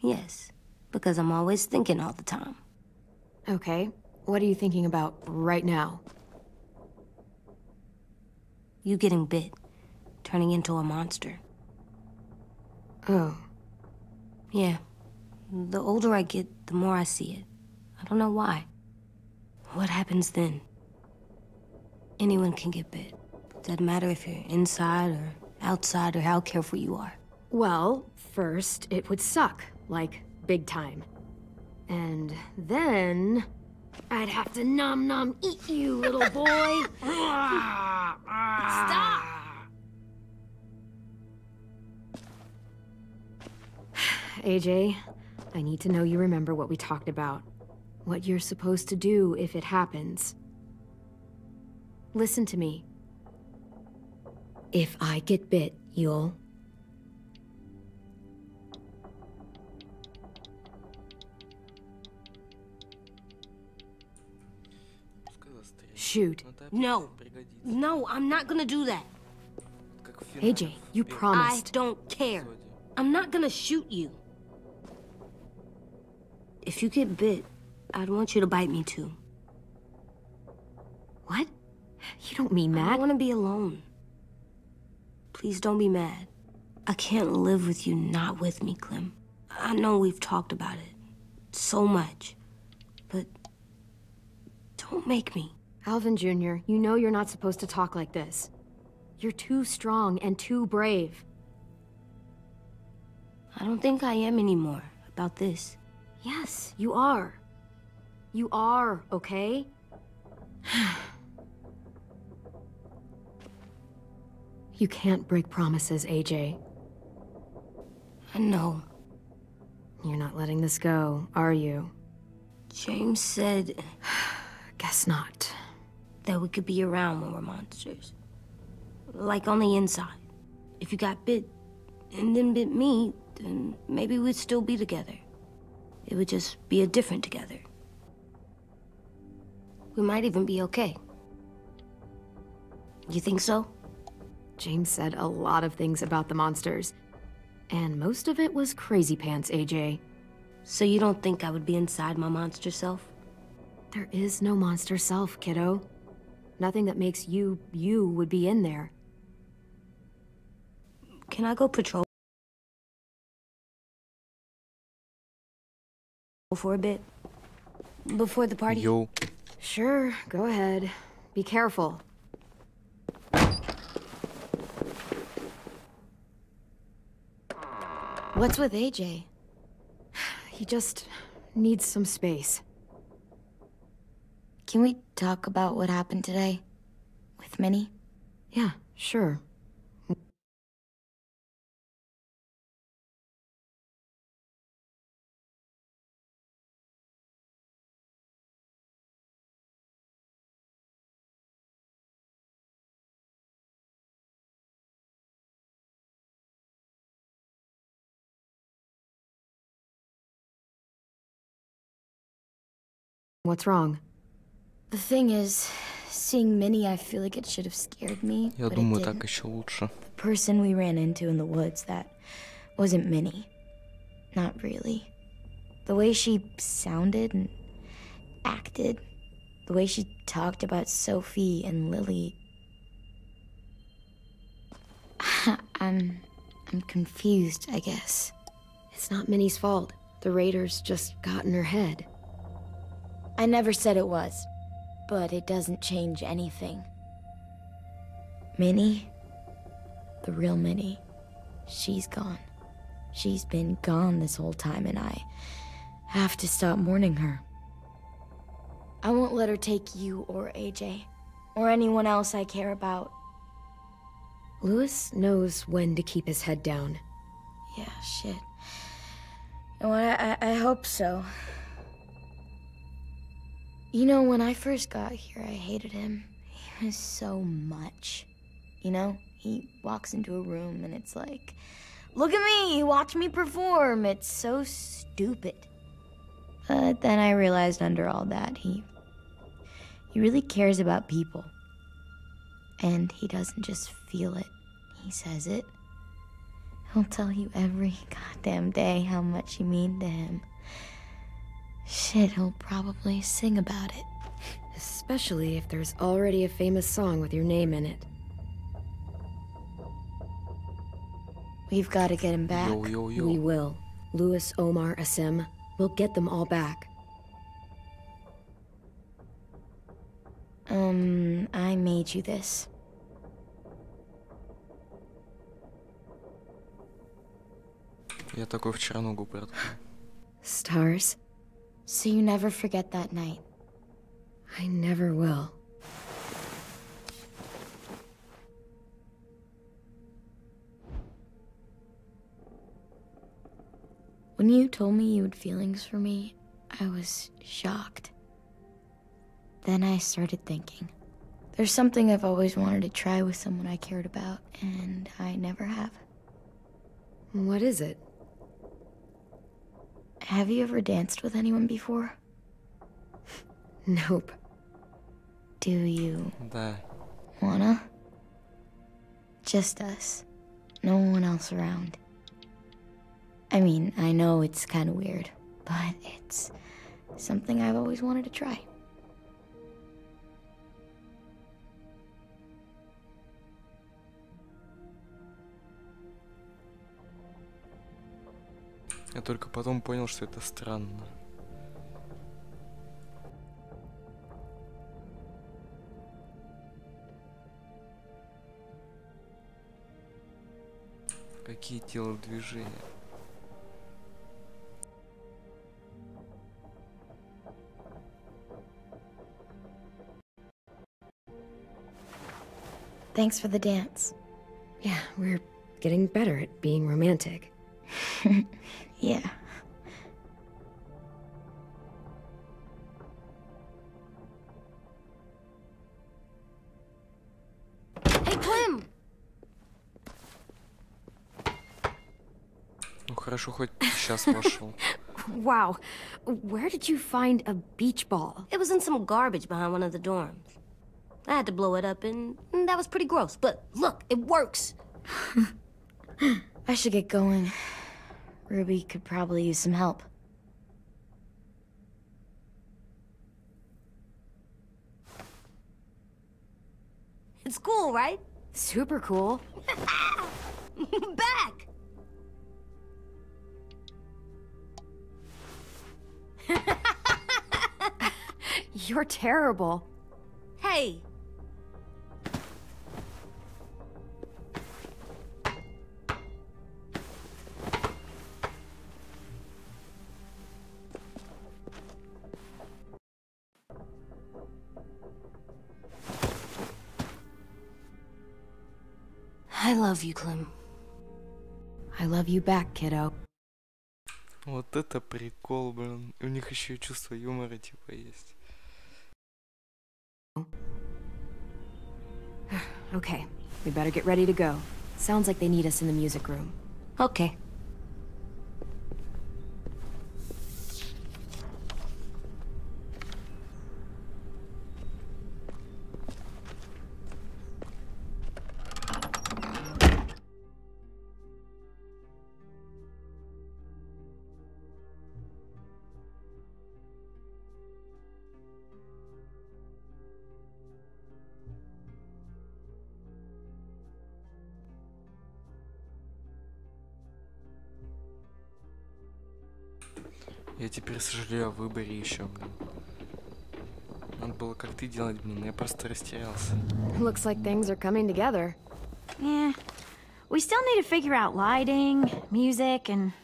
Yes, because I'm always thinking all the time. Okay, what are you thinking about right now? You getting bit, turning into a monster. Oh. Yeah. The older I get, the more I see it. I don't know why. What happens then? Anyone can get bit. Doesn't matter if you're inside or outside or how careful you are. Well, first, it would suck. Like, big time. And then... I'd have to nom eat you, little boy. Stop! AJ, I need to know you remember what we talked about. What you're supposed to do if it happens. Listen to me. If I get bit, you'll... Shoot. No. No, I'm not gonna do that. AJ, you promised. I don't care. I'm not gonna shoot you. If you get bit, I'd want you to bite me too. What? You don't mean that. I want to be alone. Please don't be mad. I can't live with you not with me, Clem. I know we've talked about it so much, but don't make me. Alvin Jr., you know you're not supposed to talk like this. You're too strong and too brave. I don't think I am anymore about this. Yes, you are. You are, okay? You can't break promises, AJ. I know. You're not letting this go, are you? James said Guess not. that we could be around when we're monsters. Like on the inside. If you got bit and then bit me, then maybe we'd still be together. It would just be a different together. We might even be okay. You think so? James said a lot of things about the monsters. And most of it was crazy pants, AJ. So you don't think I would be inside my monster self? There is no monster self, kiddo. Nothing that makes you, you would be in there. Can I go patrol for a bit? Before the party? Yo. Sure, go ahead. Be careful. What's with AJ? He just needs some space. Can we talk about what happened today? With Minnie? Yeah, sure. What's wrong? The thing is, seeing Minnie, I feel like it should have scared me, Я but думаю, it так didn't. еще лучше. The person we ran into in the woods, that wasn't Minnie. Not really. The way she sounded and acted, the way she talked about Sophie and Lily. I'm confused, I guess. It's not Minnie's fault. The raiders just got in her head. I never said it was, but it doesn't change anything. Minnie, the real Minnie, she's gone. She's been gone this whole time, and I have to stop mourning her. I won't let her take you or AJ, or anyone else I care about. Louis knows when to keep his head down. Yeah, shit. Oh, I hope so. You know, when I first got here, I hated him. He was so much. You know, he walks into a room and it's like, look at me, watch me perform. It's so stupid. But then I realized under all that, he really cares about people. And he doesn't just feel it, he says it. He'll tell you every goddamn day how much you mean to him. Shit, he'll probably sing about it. Especially if there's already a famous song with your name in it. We've got to get him back. Yo, yo, yo. We will. Louis, Omar, Asim. We'll get them all back. I made you this. Я такой вчера ногу проткнул. Stars? So you never forget that night. I never will. When you told me you had feelings for me, I was shocked. Then I started thinking. There's something I've always wanted to try with someone I cared about, and I never have. What is it? Have you ever danced with anyone before? Nope. Do you Да. wanna? Just us. No one else around. I mean, I know it's kind of weird, but it's something I've always wanted to try. Я только потом понял, что это странно. Какие телодвижения? Thanks for the dance. Yeah, we're getting better at being romantic. Yeah. Hey, Clem! Ну хорошо, хоть сейчас вошел. Wow, where did you find a beach ball? It was in some garbage behind one of the dorms. I had to blow it up, and that was pretty gross. But look, it works. I should get going. Ruby could probably use some help. It's cool, right? Super cool. Back! You're terrible. Hey! I love you, Clem. I love you back, kiddo. Вот это прикол, блин. У них еще и чувство юмора типа есть. Okay, we better get ready to go. Sounds like they need us in the music room. Okay. Я теперь сожалею о выборе еще, блин. Надо было как ты делать, блин. Я просто растерялся. Looks like things are coming together. Yeah. We still need to figure out lighting, music, and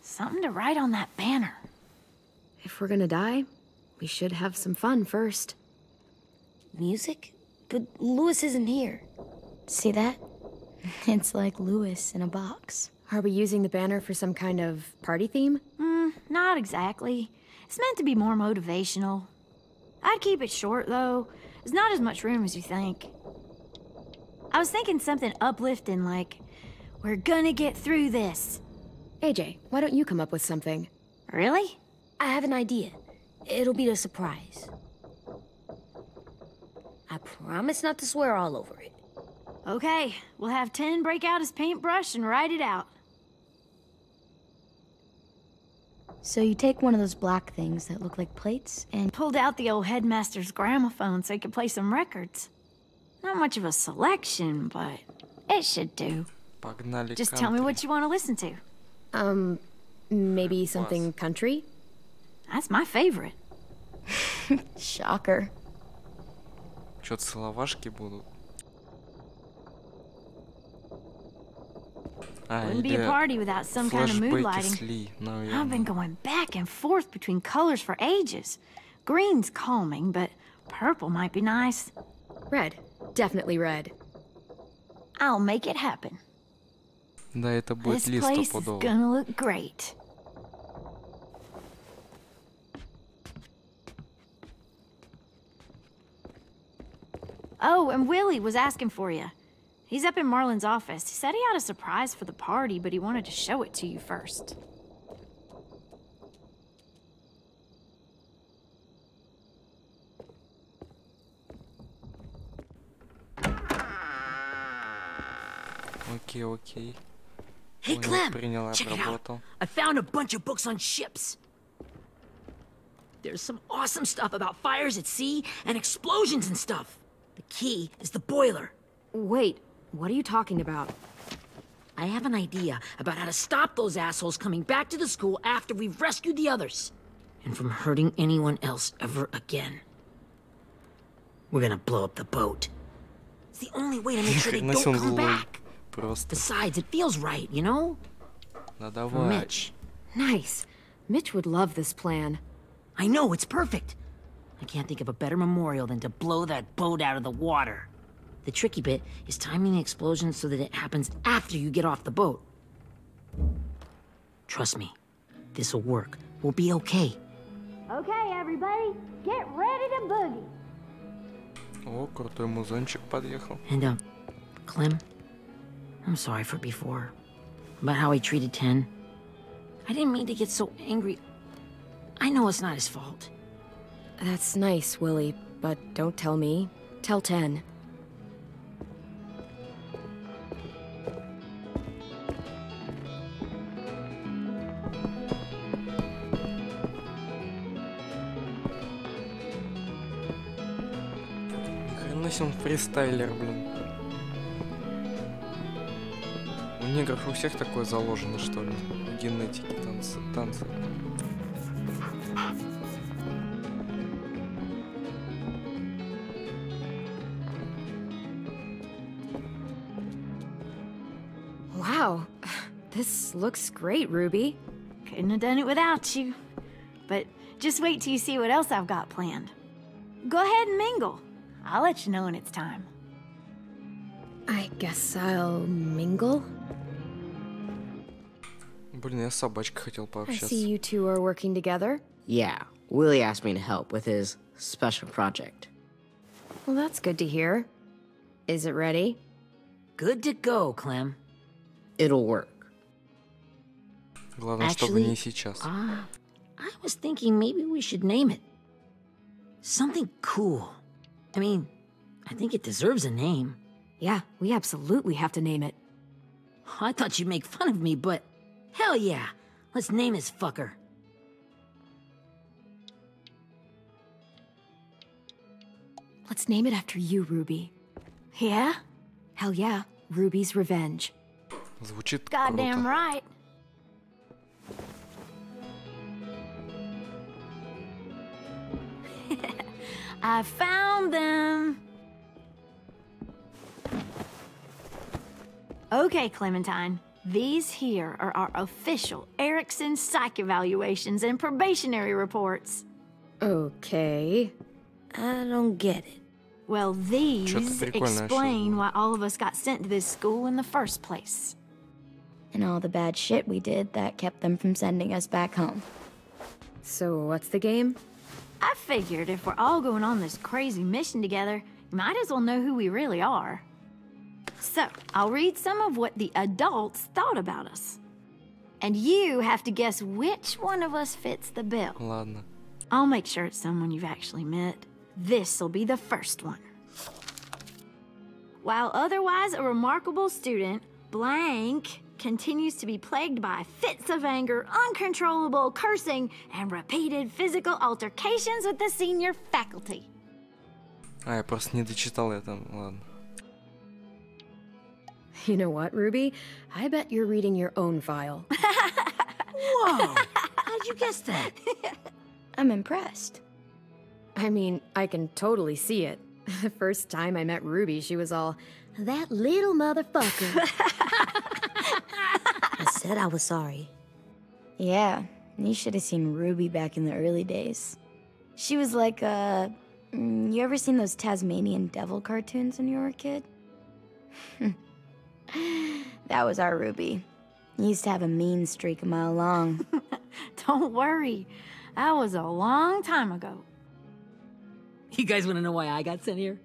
something to write on that banner. If we're gonna die, we should have some fun first. Music? But Louis isn't here. See that? It's like Louis in a box. Are we using the banner for some kind of party theme? Not exactly. It's meant to be more motivational. I'd keep it short, though. There's not as much room as you think. I was thinking something uplifting like, we're gonna get through this. AJ, why don't you come up with something? Really? I have an idea. It'll be a surprise. I promise not to swear all over it. Okay, we'll have 10 break out his paintbrush and write it out. So you take one of those black things that look like plates and... Pulled out the old headmaster's gramophone so he could play some records. Not much of a selection, but it should do. Погнали. Just tell me what you want to listen to. Maybe something country? That's my favorite. Shocker. Чё, целовашки будут? Wouldn't be a party without some kind of mood lighting. I've been going back and forth between colors for ages. Green's calming, but purple might be nice. Red. Definitely red. I'll make it happen. Да, это будет This place is листопадово. gonna look great. Oh, and Willie was asking for you. He's up in Marlon's office. He said he had a surprise for the party, but he wanted to show it to you first. Окей, окей. Hey, Понял, Clem, принял, check it out. обработал. I found a bunch of books on ships. There's some awesome stuff about fires at sea and explosions and stuff. The key is the boiler. Wait, what are you talking about? I have an idea about how to stop those assholes coming back to the school after we've rescued the others. And from hurting anyone else ever again. We're gonna blow up the boat. It's the only way to make sure they don't come back. просто. Besides, it feels right, you know? Да For давай. Mitch. Nice. Mitch would love this plan. I know, it's perfect. I can't think of a better memorial than to blow that boat out of the water. The tricky bit is timing the explosion so that it happens after you get off the boat. Trust me, this'll work. We'll be okay. Okay, everybody, get ready to boogie. О, крутой музончик подъехал. And, Clem, I'm sorry for before. About how he treated Ten. I didn't mean to get so angry. I know it's not his fault. That's nice, Willie, but don't tell me. Tell 10. Нихрена себе он фристайлер, блин. У негров у всех такое заложено, что ли? В генетике танцы. Wow, this looks great, Ruby. Couldn't have done it without you. But just wait till you see what else I've got planned. Go ahead and mingle. I'll let you know when it's time. I guess I'll mingle? Блин, я с собачкой хотел I пообщаться. see you two are working together. Yeah, Willie asked me to help with his special project. Well, that's good to hear. Is it ready? Good to go, Clem. It'll work. Главное, чтобы не сейчас. I was thinking maybe we should name it. Something cool. I mean, I think it deserves a name. Yeah, we absolutely have to name it. I thought you'd make fun of me, but hell yeah. Let's name this fucker. Let's name it after you, Ruby. Yeah? Hell yeah, Ruby's Revenge. Звучит Goddamn круто. right. I found them. Okay, Clementine. These here are our official Erickson psych evaluations and probationary reports. Okay. I don't get it. Well, these Чё-то прикольное explain ещё. why all of us got sent to this school in the first place. And all the bad shit we did that kept them from sending us back home. So what's the game? I figured if we're all going on this crazy mission together, you might as well know who we really are. So, I'll read some of what the adults thought about us. And you have to guess which one of us fits the bill. Ладно. I'll make sure it's someone you've actually met. This'll be the first one. While otherwise a remarkable student, blank continues to be plagued by fits of anger, uncontrollable cursing, and repeated physical altercations with the senior faculty. Я просто не дочитал это. Ладно. You know what, Ruby? I bet you're reading your own file. Whoa! How'd you guess that? I'm impressed. I mean, I can totally see it. The first time I met Ruby, she was all, that little motherfucker. I said I was sorry. Yeah, you should have seen Ruby back in the early days. She was like, you ever seen those Tasmanian devil cartoons when you were a kid? That was our Ruby. Used to have a mean streak a mile long. Don't worry, that was a long time ago. You guys want to know why I got sent here?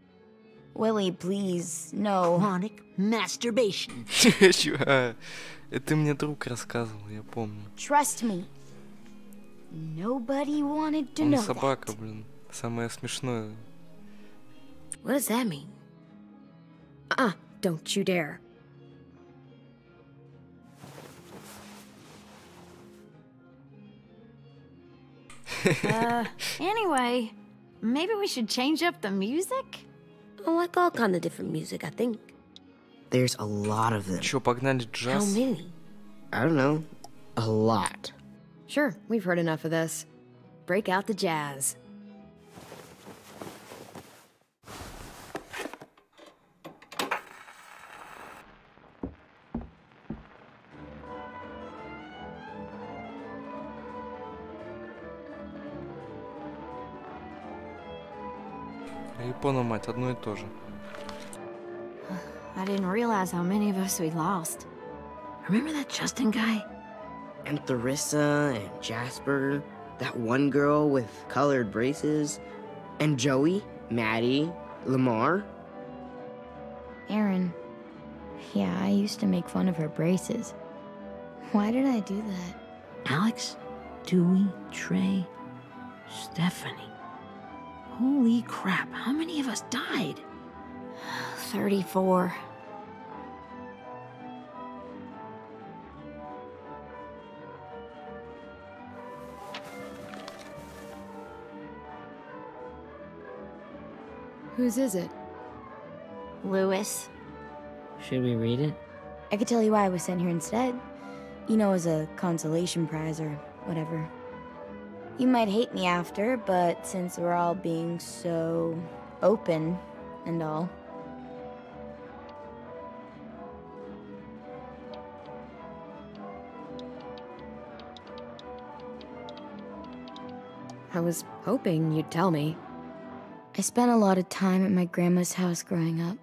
Willie, please, no. Chronic masturbation. Чё? Это мне друг рассказывал, я помню. Trust me. Nobody wanted to Он know собака, that. блин. Самое смешное. What does that mean? Don't you dare. Anyway, maybe we should change up the music? I like all kind of different music, I think. There's a lot of them. Чё, погнали How джаз? many? I don't know. A lot. Sure, we've heard enough of this. Break out the jazz. Я и понял, мать, одно и то же. I didn't realize how many of us we lost. Remember that Justin guy? And Theresa and Jasper, that one girl with colored braces, and Joey, Maddie, Lamar. Aaron. Yeah, I used to make fun of her braces. Why did I do that? Alex, Dewey, Trey, Stephanie. Holy crap, how many of us died? 34. Whose is it? Lewis. Should we read it? I could tell you why I was sent here instead. You know, as a consolation prize or whatever. You might hate me after, but since we're all being so open and all. I was hoping you'd tell me. I spent a lot of time at my grandma's house growing up,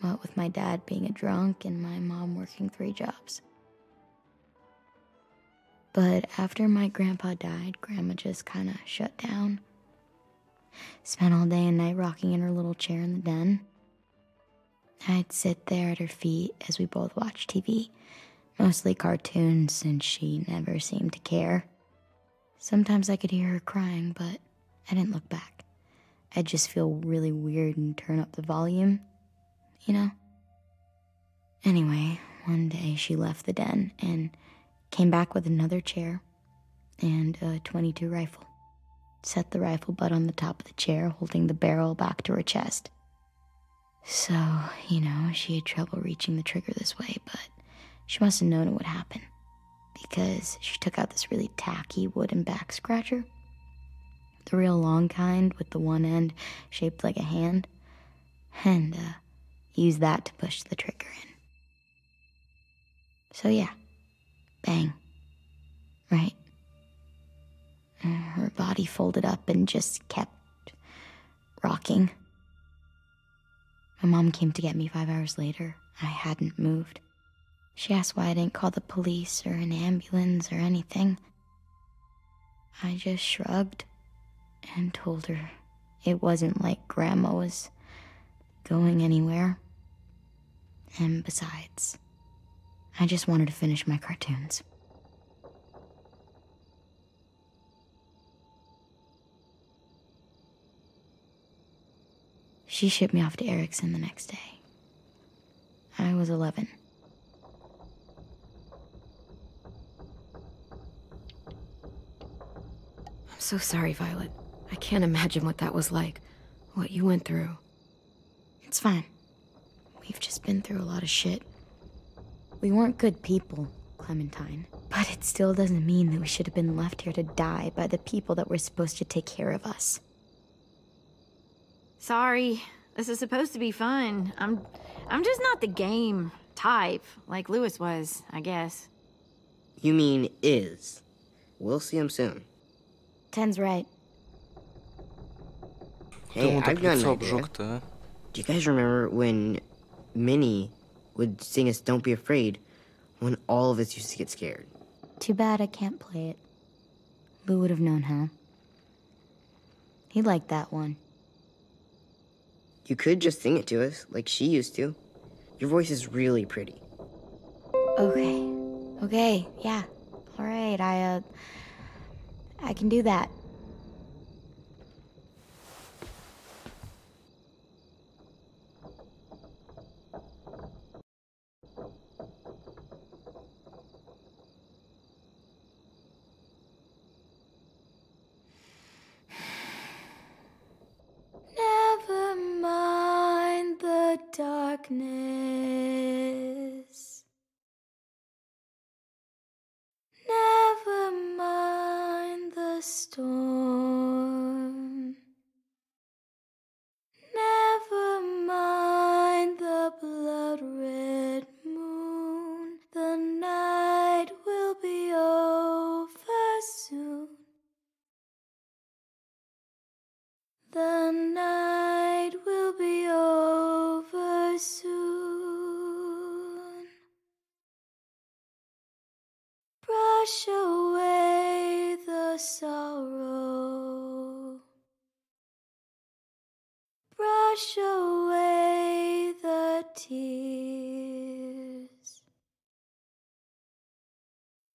what with my dad being a drunk and my mom working 3 jobs. But after my grandpa died, Grandma just kind of shut down. Spent all day and night rocking in her little chair in the den. I'd sit there at her feet as we both watched TV, mostly cartoons, since she never seemed to care. Sometimes I could hear her crying, but I didn't look back. I'd just feel really weird and turn up the volume, you know? Anyway, one day she left the den and came back with another chair and a .22 rifle. Set the rifle butt on the top of the chair, holding the barrel back to her chest. So, you know, she had trouble reaching the trigger this way, but she must have known it would happen, because she took out this really tacky wooden back scratcher. The real long kind with the one end shaped like a hand, and used that to push the trigger in. So yeah, bang, right? Her body folded up and just kept rocking. My mom came to get me 5 hours later. I hadn't moved. She asked why I didn't call the police or an ambulance or anything. I just shrugged and told her it wasn't like Grandma was going anywhere. And besides, I just wanted to finish my cartoons. She shipped me off to Erickson the next day. I was 11. I'm so sorry, Violet. I can't imagine what that was like. What you went through. It's fine. We've just been through a lot of shit. We weren't good people, Clementine. But it still doesn't mean that we should have been left here to die by the people that were supposed to take care of us. Sorry. This is supposed to be fun. I'm just not the game type, like Lewis was, I guess. You mean is. We'll see him soon. Ten's right. Hey, I've got an idea. обжег-то, а? Do you guys remember when Minnie would sing us Don't Be Afraid when all of us used to get scared? Too bad I can't play it. Lou would have known how. He liked that one. You could just sing it to us, like she used to. Your voice is really pretty. Okay, yeah. All right, I can do that. Never mind the darkness. Never mind the storm. the sorrow. Brush away the tears.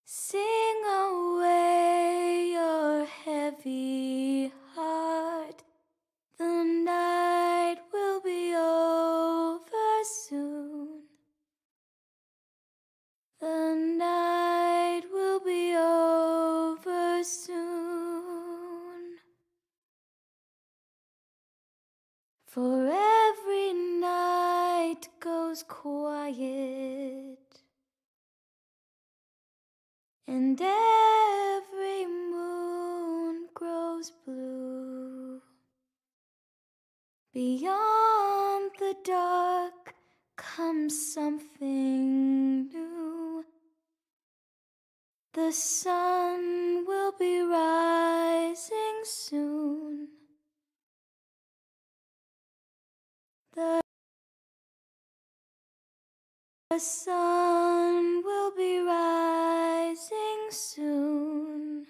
Sing away your heavy heart. The night will be over soon. The night will be over soon. For every night goes quiet, and every moon grows blue. Beyond the dark comes something new. The sun will be rising soon. The sun will be rising soon.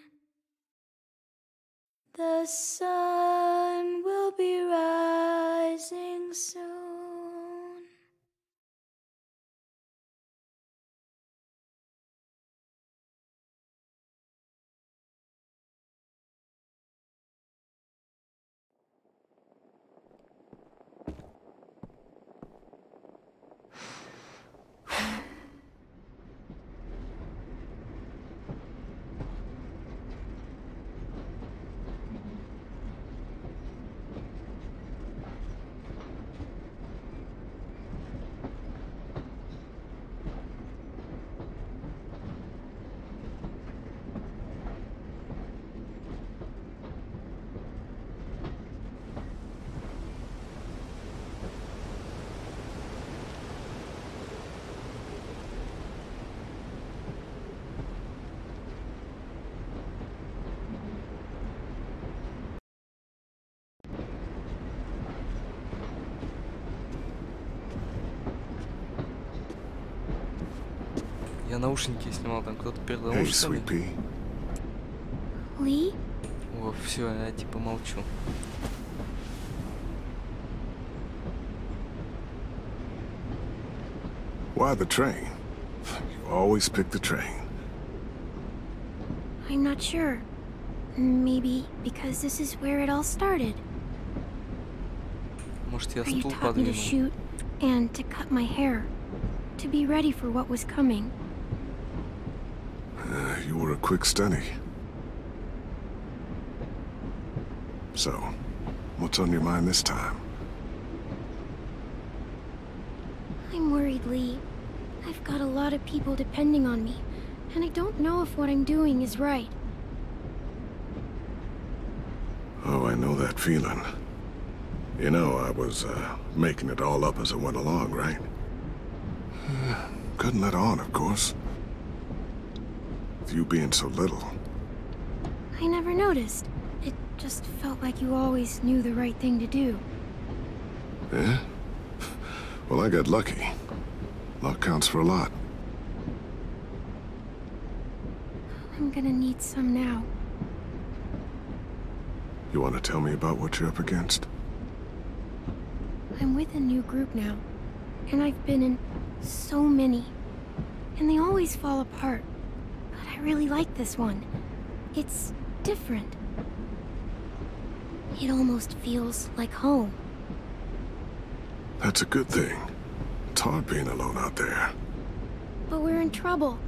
The sun will be rising soon. Я наушники снимал, там кто-то перед Hey, наушниками. Sweet Pea. Lee? О, все, я типа молчу. Why the train? You always pick the train. I'm not sure. Maybe because this is where it all started. Может, я Where you стул taught me to подвину. shoot and to cut my hair. To be ready for what was coming. You were a quick study. So, what's on your mind this time? I'm worried, Lee. I've got a lot of people depending on me, and I don't know if what I'm doing is right. Oh, I know that feeling. You know, I was making it all up as I went along, right? Couldn't let on, of course. With you being so little. I never noticed. It just felt like you always knew the right thing to do. Yeah? Well, I got lucky. Luck counts for a lot. I'm gonna need some now. You want to tell me about what you're up against? I'm with a new group now, and I've been in so many, and they always fall apart. But I really like this one. It's different. It almost feels like home. That's a good thing. It's hard being alone out there. But we're in trouble.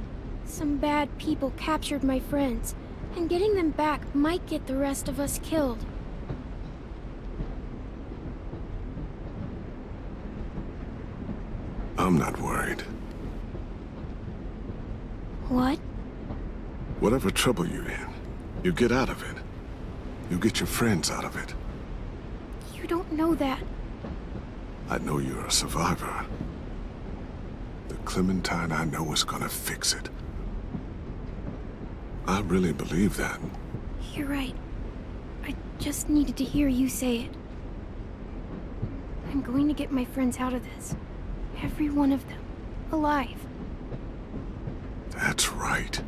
Some bad people captured my friends, and getting them back might get the rest of us killed. I'm not worried. What? Whatever trouble you're in, you get out of it. You get your friends out of it. You don't know that. I know you're a survivor. The Clementine I know is gonna fix it. I really believe that. You're right. I just needed to hear you say it. I'm going to get my friends out of this. Every one of them. Alive. That's right.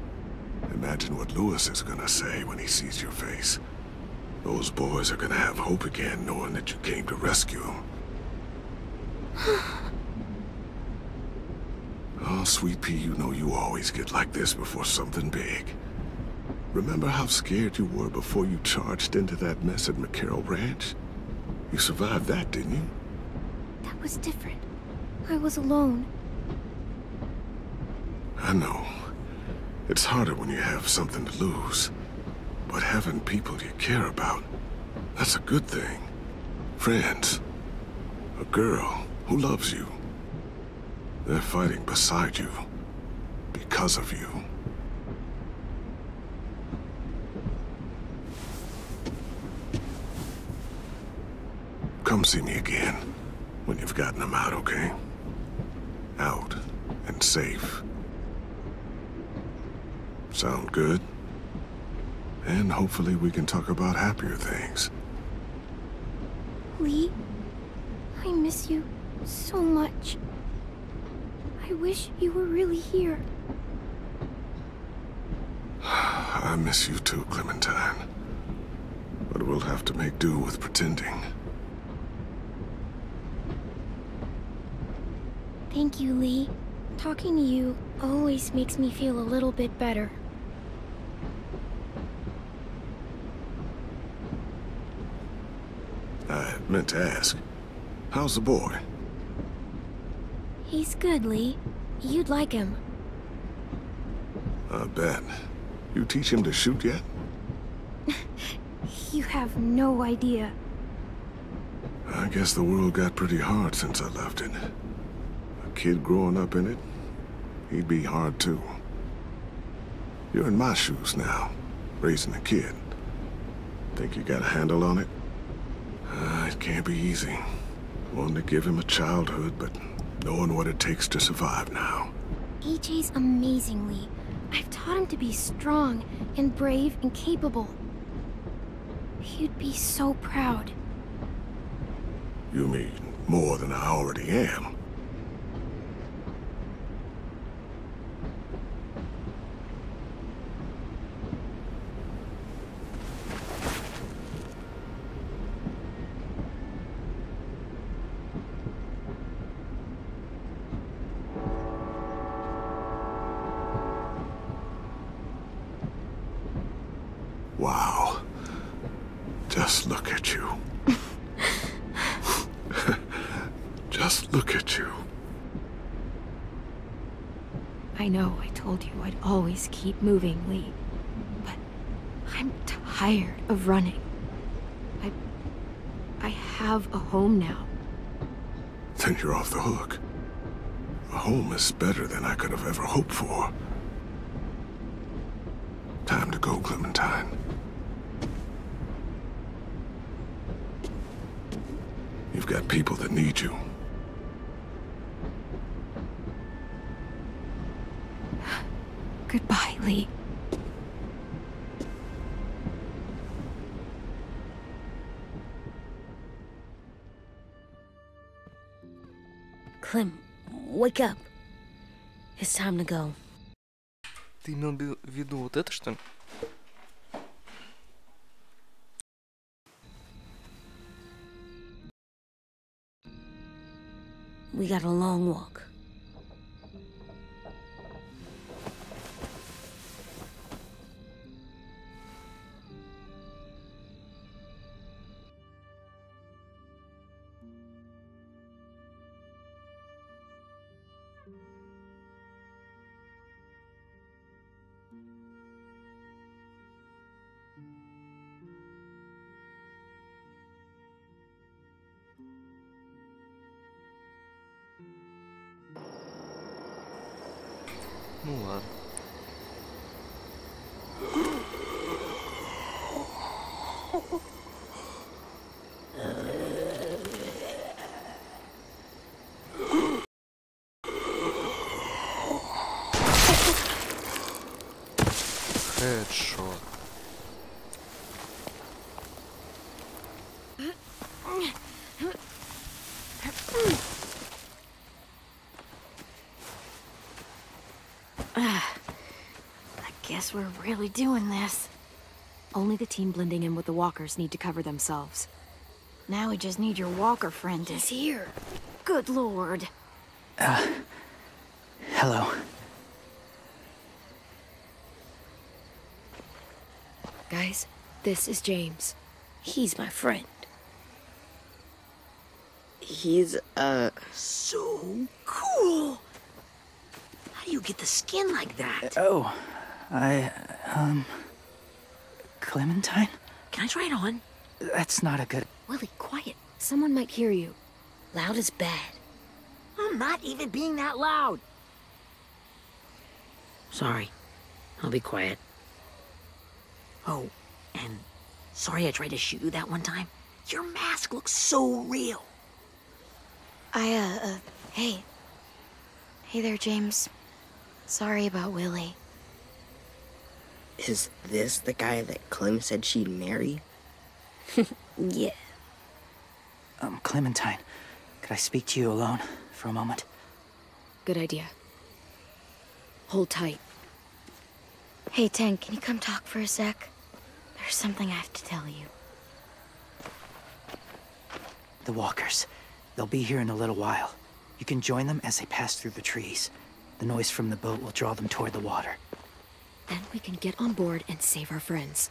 And imagine what Lewis is gonna say when he sees your face. Those boys are gonna have hope again, knowing that you came to rescue them. Oh, Sweet Pea, you know you always get like this before something big. Remember how scared you were before you charged into that mess at McCarroll Ranch? You survived that, didn't you? That was different. I was alone. I know. It's harder when you have something to lose. But having people you care about, that's a good thing. Friends. A girl who loves you. They're fighting beside you. Because of you. Come see me again when you've gotten them out, okay? Out and safe. Sound good? And hopefully we can talk about happier things. Lee, I miss you so much. I wish you were really here. I miss you too, Clementine. But we'll have to make do with pretending. Thank you, Lee. Talking to you always makes me feel a little bit better. I meant to ask, how's the boy? He's good, Lee. You'd like him. I bet. You teach him to shoot yet? You have no idea. I guess the world got pretty hard since I left it. A kid growing up in it, he'd be hard too. You're in my shoes now, raising a kid. Think you got a handle on it? It can't be easy. Wanting to give him a childhood, but knowing what it takes to survive now. AJ's amazing, Lee. I've taught him to be strong and brave and capable. He'd be so proud. You mean more than I already am? Wow. Just look at you. Just look at you. I know I told you I'd always keep moving, Lee. But I'm tired of running. I have a home now. Then you're off the hook. A home is better than I could have ever hoped for. Time to go, Clementine. You've got people that need you. Goodbye, Lee. Clem, wake up. It's time to go. Ты имел в виду вот это, что ли? We got a long walk. Ну ладно. Хедшот. guess we're really doing this. Only the team blending in with the walkers need to cover themselves. Now we just need your walker friend to... He's here. Good lord. Hello. Guys, this is James. He's my friend. He's, So cool! How do you get the skin like that? Oh, Clementine? Can I try it on? That's not a good... Willie, quiet. Someone might hear you. Loud is bad. I'm not even being that loud. Sorry. I'll be quiet. Oh, and sorry I tried to shoot you that one time. Your mask looks so real. Hey. Hey there, James. Sorry about Willie. is this the guy that Clem said she'd marry? Yeah. Clementine, could I speak to you alone for a moment? Good idea. Hold tight. Hey, Tank, can you come talk for a sec? There's something I have to tell you. The walkers. They'll be here in a little while. You can join them as they pass through the trees. The noise from the boat will draw them toward the water. Then we can get on board and save our friends.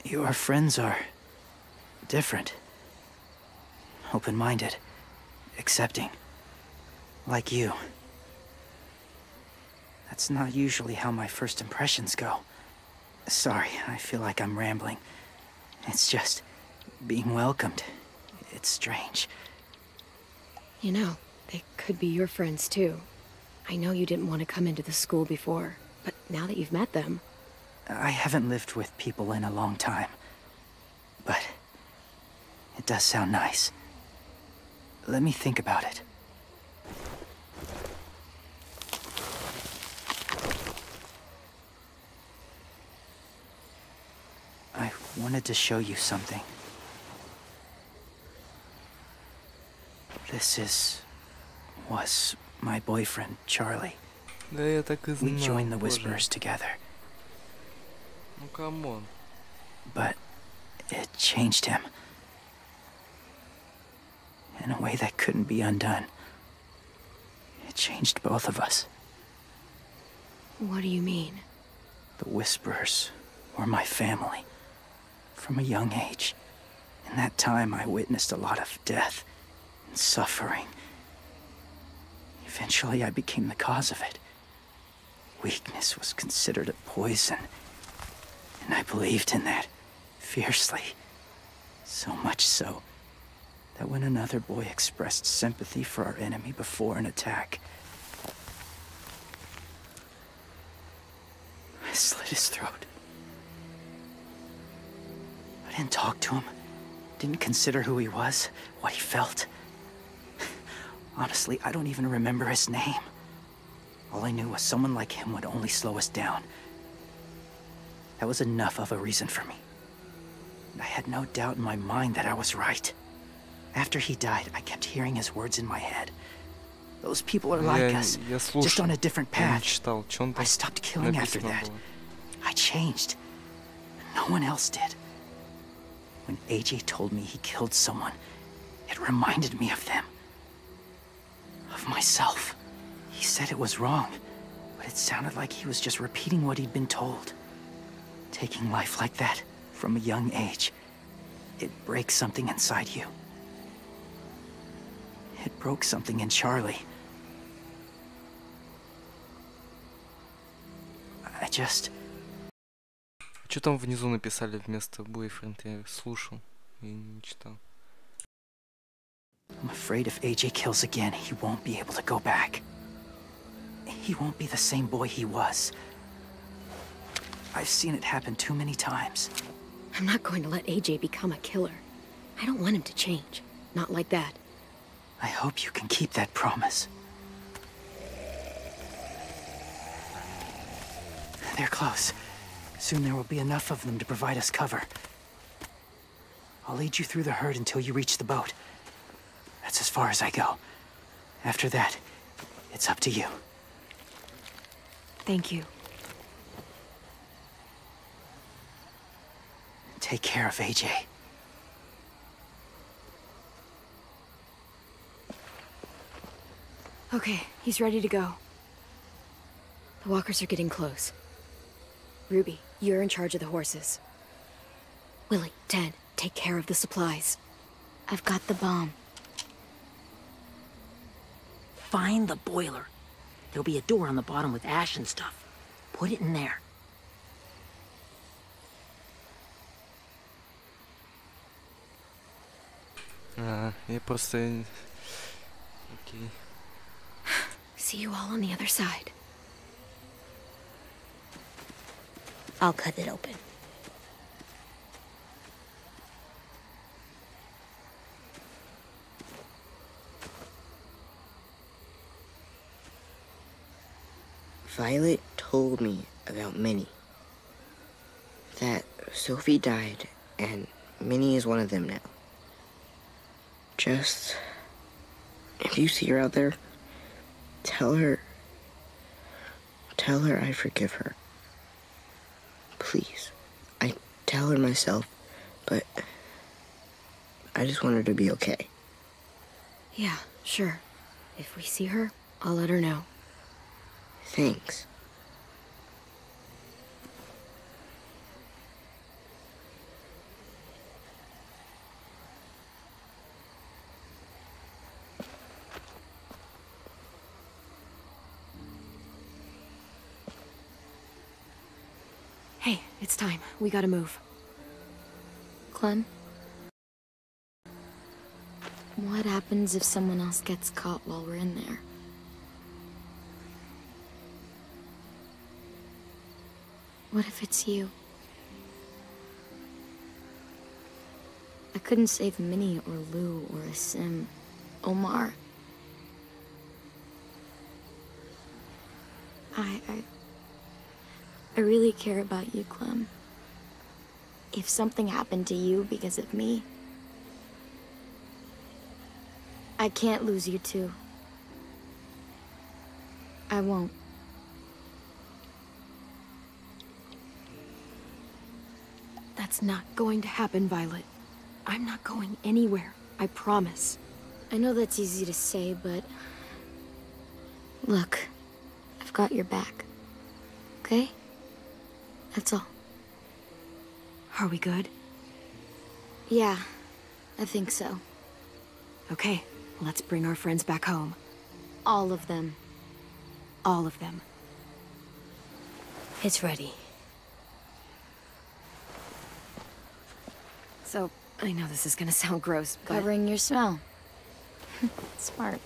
Your friends are different. Open-minded. Accepting. Like you. That's not usually how my first impressions go. Sorry, I feel like I'm rambling. It's just being welcomed. It's strange. You know, they could be your friends too. I know you didn't want to come into the school before, but now that you've met them... I haven't lived with people in a long time. But it does sound nice. Let me think about it. I wanted to show you something. Was my boyfriend, Charlie. Да я так и знал. We joined the Боже. Whisperers together. Ну камон. But it changed him. In a way that couldn't be undone. It changed both of us. What do you mean? The Whisperers were my family. From a young age. In that time, I witnessed a lot of death and suffering. Eventually, I became the cause of it. Weakness was considered a poison. And I believed in that, fiercely. So much so, that when another boy expressed sympathy for our enemy before an attack, I slit his throat. I didn't talk to him, didn't consider who he was, what he felt. Honestly, I don't even remember his name. All I knew was someone like him would only slow us down. That was enough of a reason for me. And I had no doubt in my mind that I was right. After he died, I kept hearing his words in my head. Those people are like us, just on a different path. I stopped killing after that. I changed. No one else did. When AJ told me he killed someone, it reminded me of them. Of myself. He said it was wrong, but it sounded like he was just repeating what he'd been told. Taking life like that, from a young age, it breaks something inside you. It broke something in Charlie. I just... Что там внизу написали вместо boyfriend? Я слушал и не читал. I'm afraid if AJ kills again, he won't be able to go back. He won't be the same boy he was. I've seen it happen too many times. I'm not going to let AJ become a killer. I don't want him to change. Not like that. I hope you can keep that promise. They're close. Soon there will be enough of them to provide us cover. I'll lead you through the herd until you reach the boat. That's as far as I go. After that, it's up to you. Thank you. Take care of AJ. Okay, he's ready to go. The walkers are getting close. Ruby, you're in charge of the horses. Willie, Ted, take care of the supplies. I've got the bomb. Find the boiler. There'll be a door on the bottom with ash and stuff. Put it in there. Я просто... Окей. See you all on the other side. I'll cut it open. Violet told me about Minnie. That Sophie died, and Minnie is one of them now. Just... if you see her out there, tell her I forgive her. Please. I tell her myself, but I just want her to be okay. Yeah, sure. If we see her, I'll let her know. Thanks. Hey, it's time. We gotta move. Clem? What happens if someone else gets caught while we're in there? What if it's you? I couldn't save Minnie or Lou or Asim. Omar. I really care about you, Clem. If something happened to you because of me, I can't lose you too. I won't. That's not going to happen, Violet. I'm not going anywhere. I promise. I know that's easy to say, but... Look, I've got your back. Okay? That's all. Are we good? Yeah, I think so. Okay, let's bring our friends back home. All of them. All of them. It's ready. So, I know this is gonna sound gross, but... Covering your smell. Smart.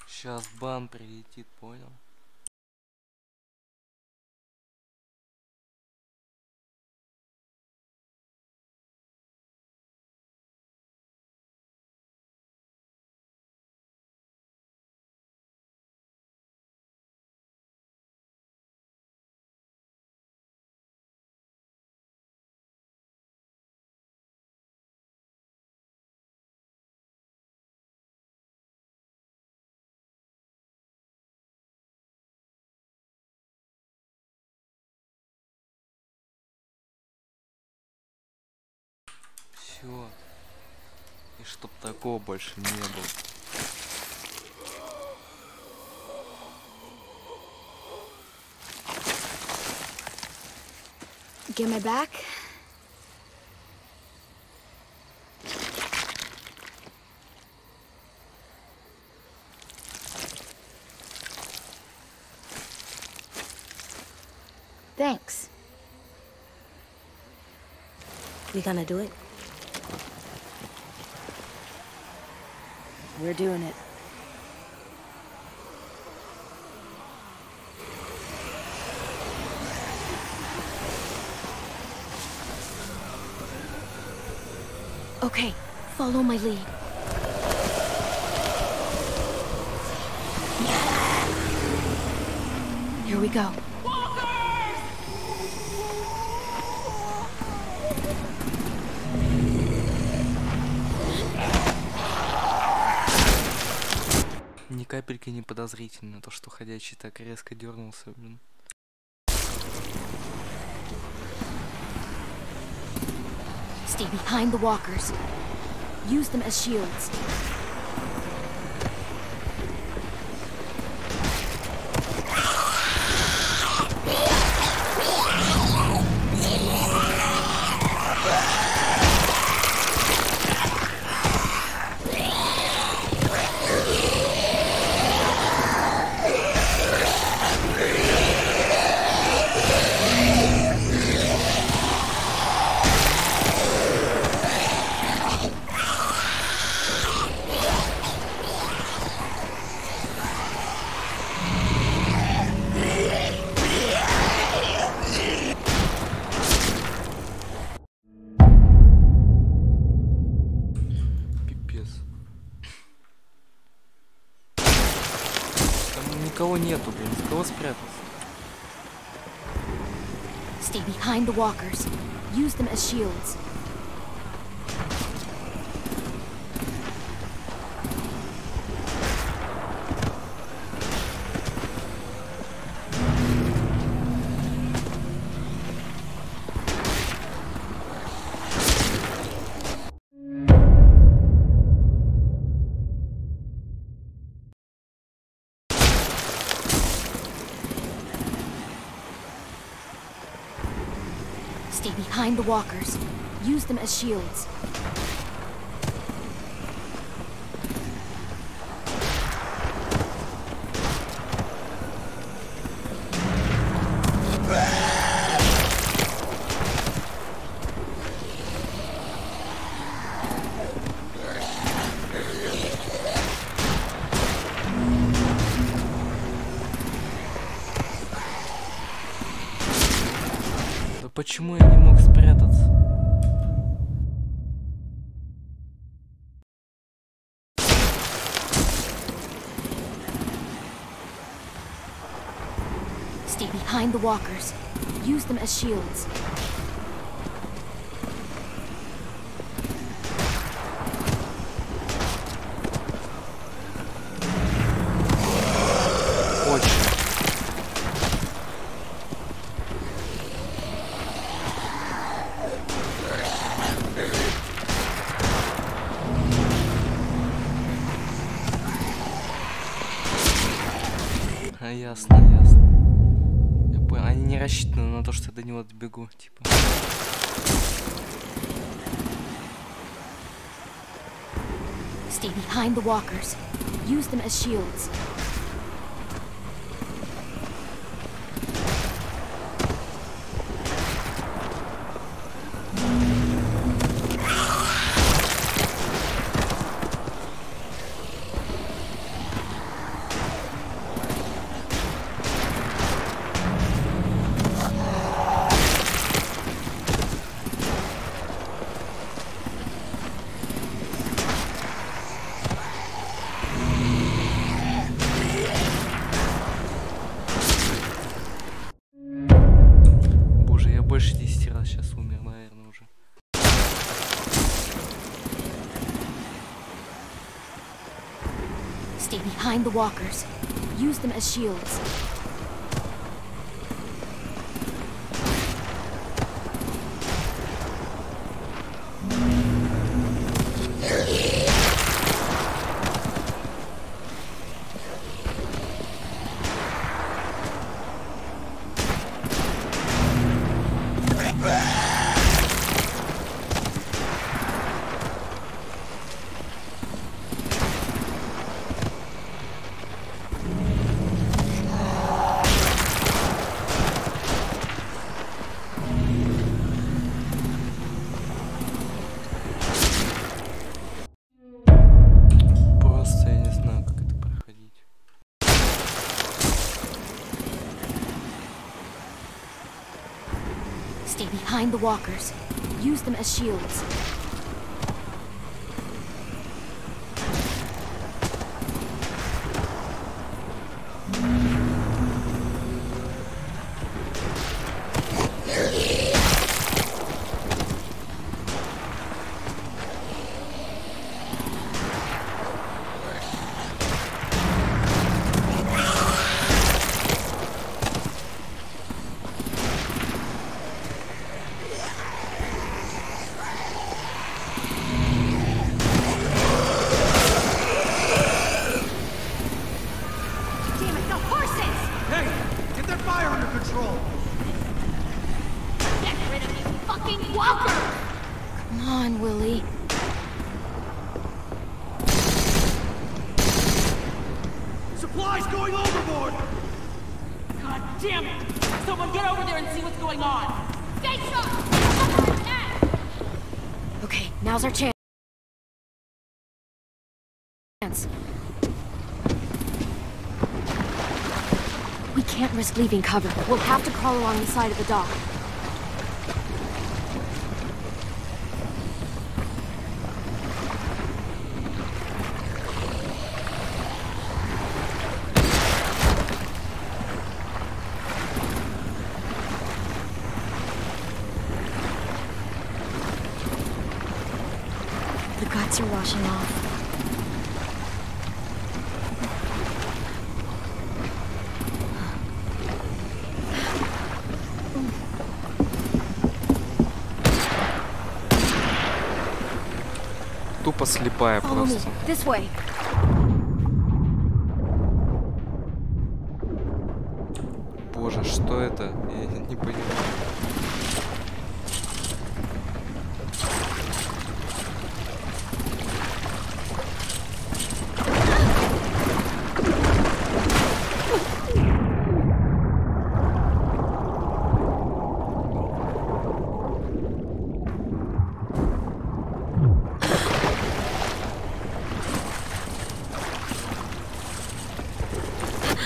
Сейчас бан прилетит, понял? Все. И чтоб такого больше не было. Get my back? Thanks. We gonna do it? We're doing it. Okay, follow my lead. Here we go. Ни капельки не подозрительно то, что ходячий так резко дернулся, блин. Stay behind the walkers. Use them as shields. Никого нету, блин, с кого спрятался? Stay behind the walkers. Use them as shields. Stay behind the walkers. Use them as shields. Почему я не мог спрятаться? Stay behind the walkers. Use them as shields. Ясно, ясно. Я понял, они не рассчитаны на то, что я до него добегу, типа. Stay behind the walkers. Use them as shields. Больше 10 раз сейчас умер, наверное, уже. Stay behind the walkers. Use them as shields. Stay behind the walkers. Use them as shields. control. Get rid of these fucking walkers! Come on, Willie. Supplies going overboard! God damn it! Someone get over there and see what's going on! Stay sharp! Okay, now's our chance. We can't risk leaving cover. We'll have to crawl along the side of the dock. The guts are washing off. Тупо слепая Follow me. просто. This way. Боже, что это? Я не понимаю.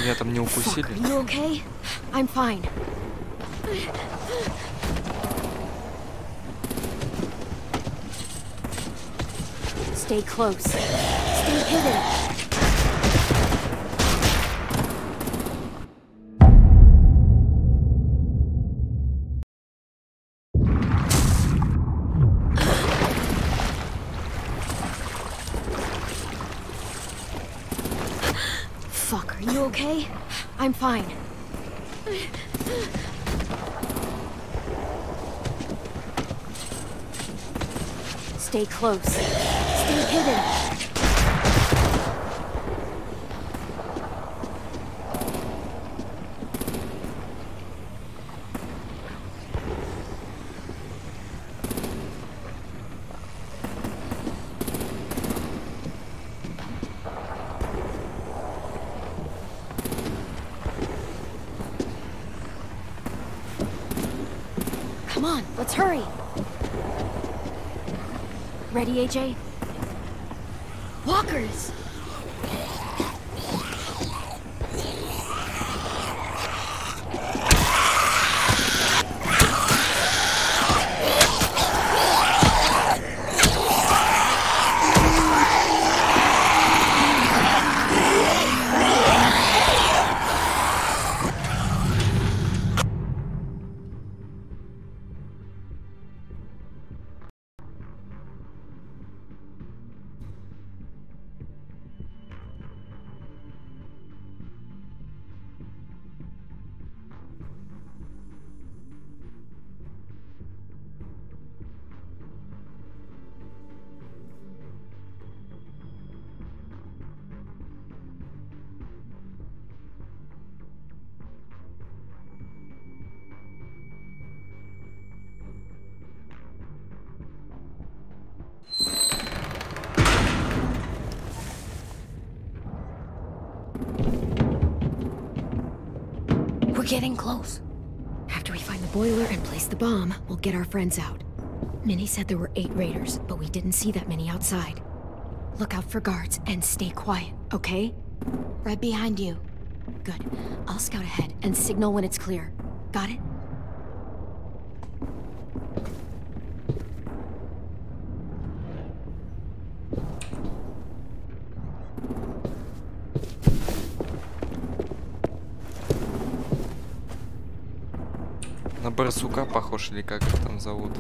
Меня там не укусили? Fuck, are you okay? I'm fine. Stay close. Stay hidden. Fuck, are you okay? I'm fine. Stay close. Stay hidden. Come on, let's hurry. Ready, AJ? Walkers! We're getting close. After we find the boiler and place the bomb, we'll get our friends out. Minnie said there were 8 raiders, but we didn't see that many outside. Look out for guards and stay quiet, okay? Right behind you. Good. I'll scout ahead and signal when it's clear. Got it? На барсука похож или как их там зовут?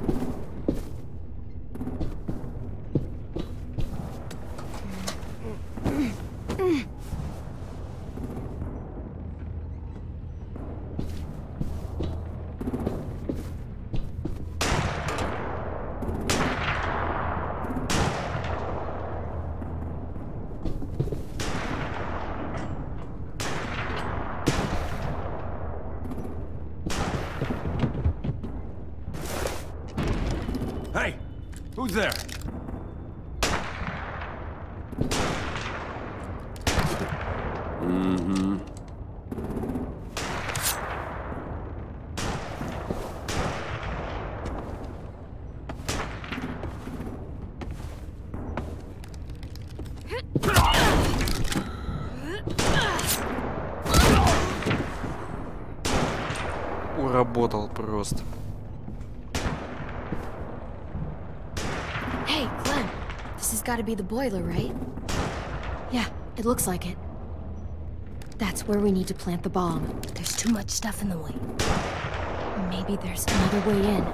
Hey, who's there? Mm-hmm. Уработал просто. Hey, Clem. This has got to be the boiler, right? Yeah, it looks like it. That's where we need to plant the bomb. There's too much stuff in the way. Maybe there's another way in.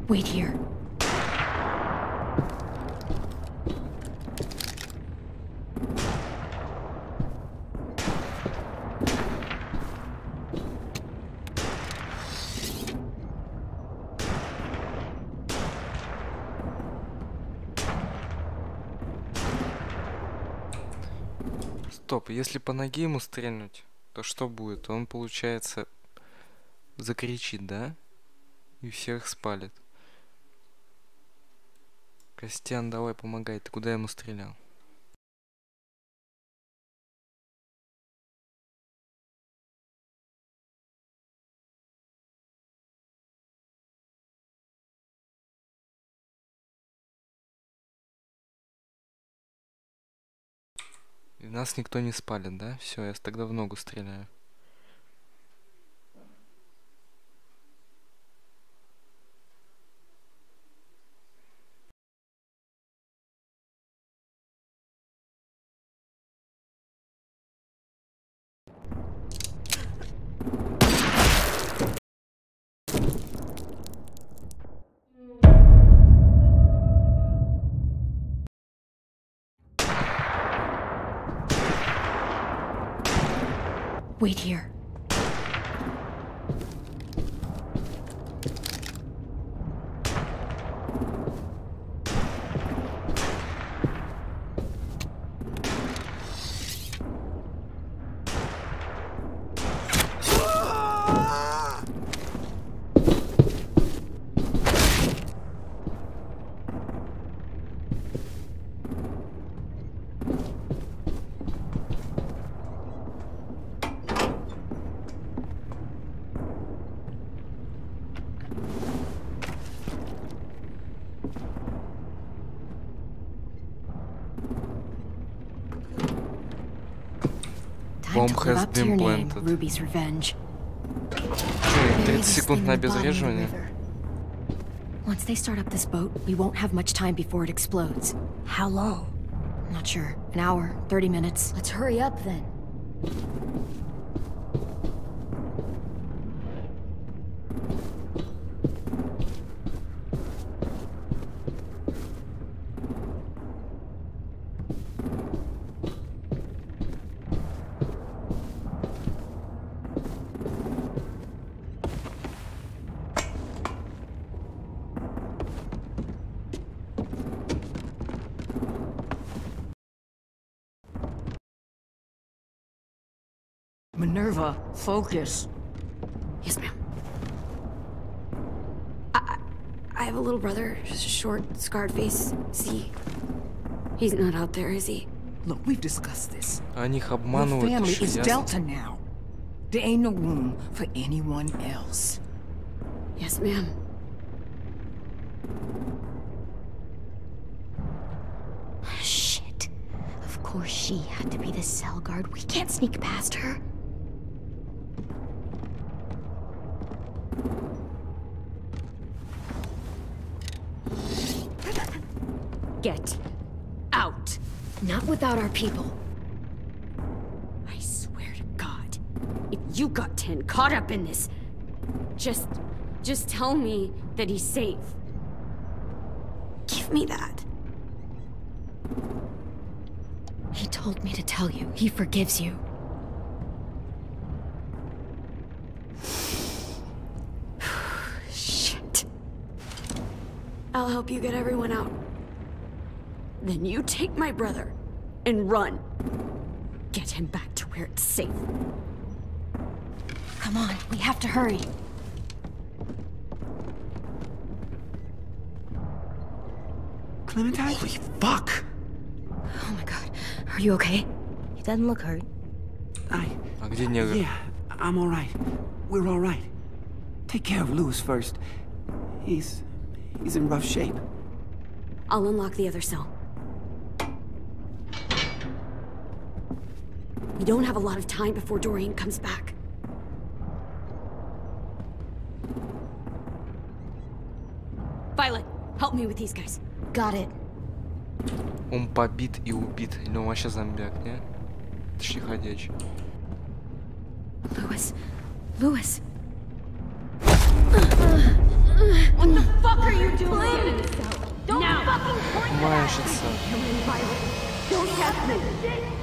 Wait here. Стоп, если по ноге ему стрельнуть, то что будет? Он, получается, закричит, да? И всех спалит. Костян, давай помогай. Ты куда ему стрелял? И нас никто не спалит, да? Все, я тогда в ногу стреляю. Wait here. Bomb has been planted. Ruby's revenge. 30 секунд на обезвреживание. Once they start up this boat, we won't have much time before it explodes. How long? Not sure. An hour, 30 minutes. Let's hurry up then. Minerva, focus. Yes, ma'am. I have a little brother, short, scarred face. See, he's not out there, is he? Look, we've discussed this. Они их Your обманывают family еще, is ясно? Delta now. There ain't no room for anyone else. Yes, ma'am. Shit. Of course she had to be the cell guard. We can't sneak past her. Get out. Not without our people. I swear to God, if you got 10 caught up in this, just tell me that he's safe. give me that. He told me to tell you. He forgives you. Shit. I'll help you get everyone out. Then you take my brother and run. Get him back to where it's safe. Come on, we have to hurry. Clementine? Holy fuck! Oh my god. Are you okay? He doesn't look hurt. А где негр? Yeah, I'm alright. We're alright. Take care of Louis first. He's in rough shape. I'll unlock the other cell. We don't have a lot of time before Dorian comes back. Violet, help me with these guys. Got it. Он побит и убит. Или он вообще зомбяк, не? Точнее, ходячий. Louis. Louis. What the fuck are you doing? Don't fucking point that at Мальчица. me, Violet. Don't test me.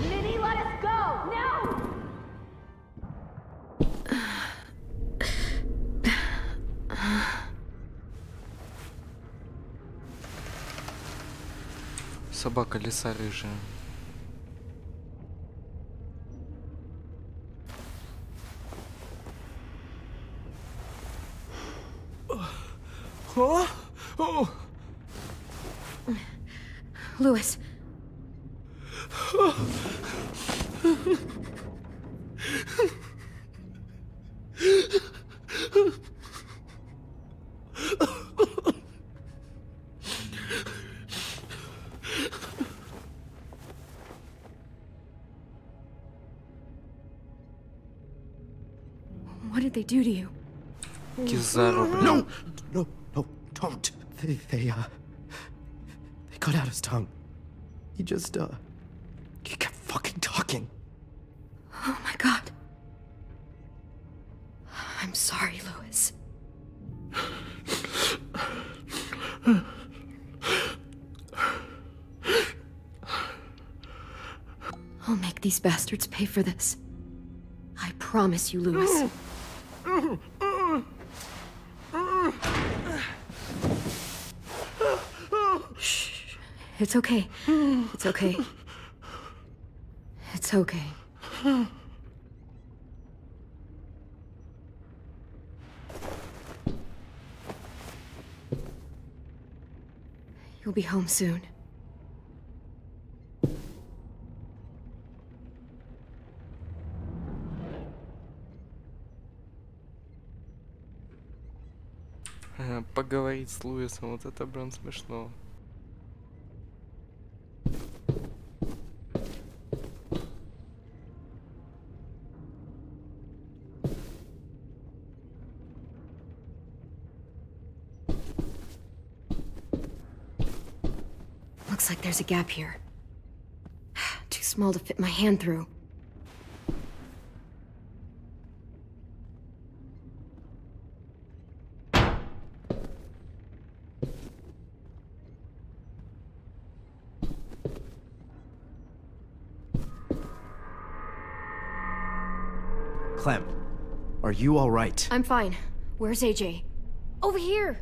Minnie, let us go. Now. Собака лиса рыжая. Huh? Oh. Louis. What did they do to you? Кизару, блин. No, don't. They cut out his tongue. He just, he kept fucking talking. Oh my god. I'm sorry, Louis. I'll make these bastards pay for this. I promise you, Louis. Shh. It's okay. It's okay. It's okay. You'll be home soon. Поговорить с Луисом, вот это, блин, смешно. Looks like there's a gap here. Too small to fit my hand through. Clem, are you all right? I'm fine. Where's AJ? Over here!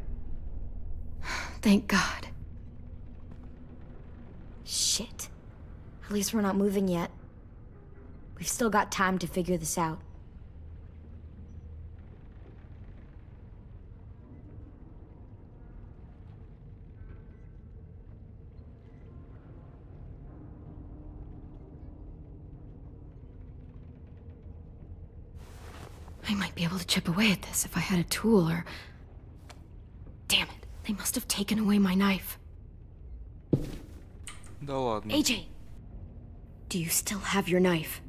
Thank God. Shit. At least we're not moving yet. We've still got time to figure this out. I might be able to chip away at this if I had a tool or... Damn it. They must have taken away my knife. Да ладно. AJ! Do you still have your knife?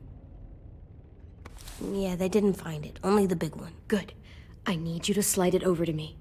Yeah, they didn't find it. Only the big one. Good. I need you to slide it over to me.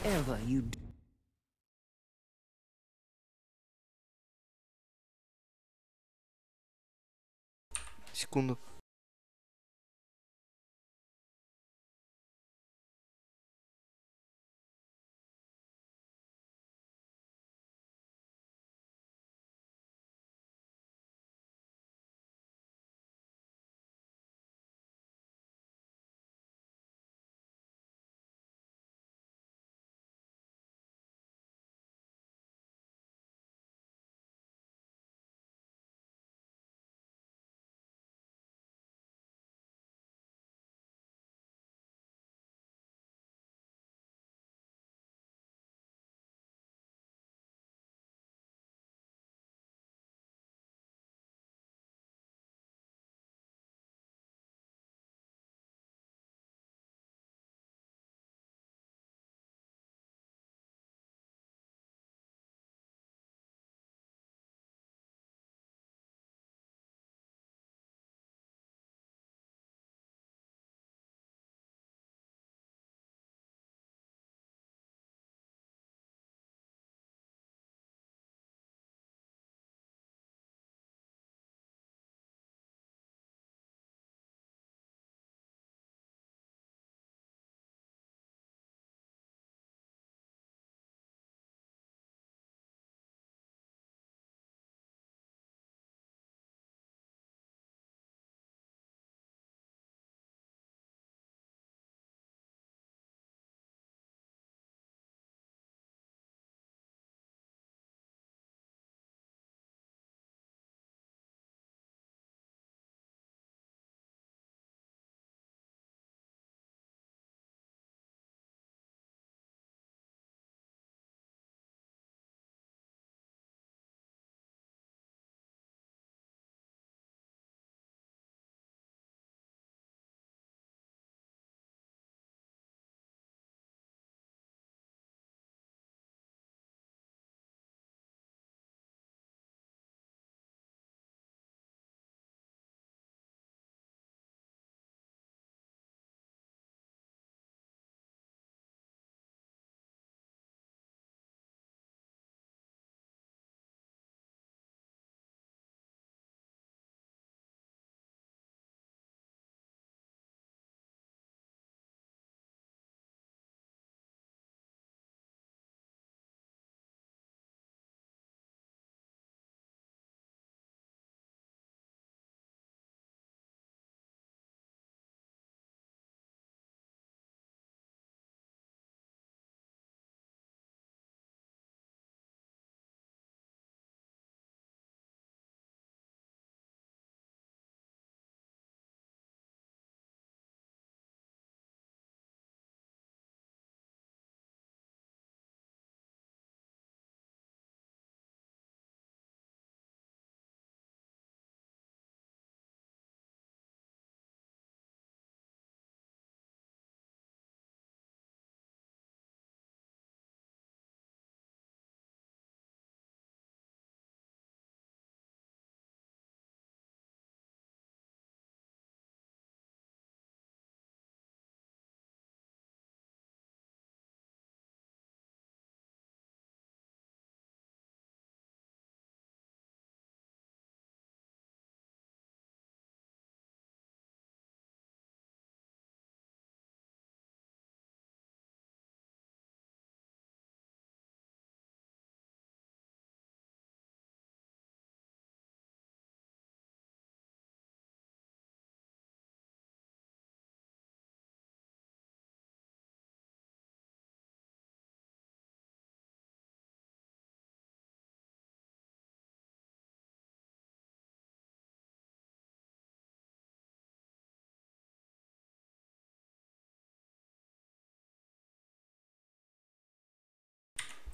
whatever you do. Секунду.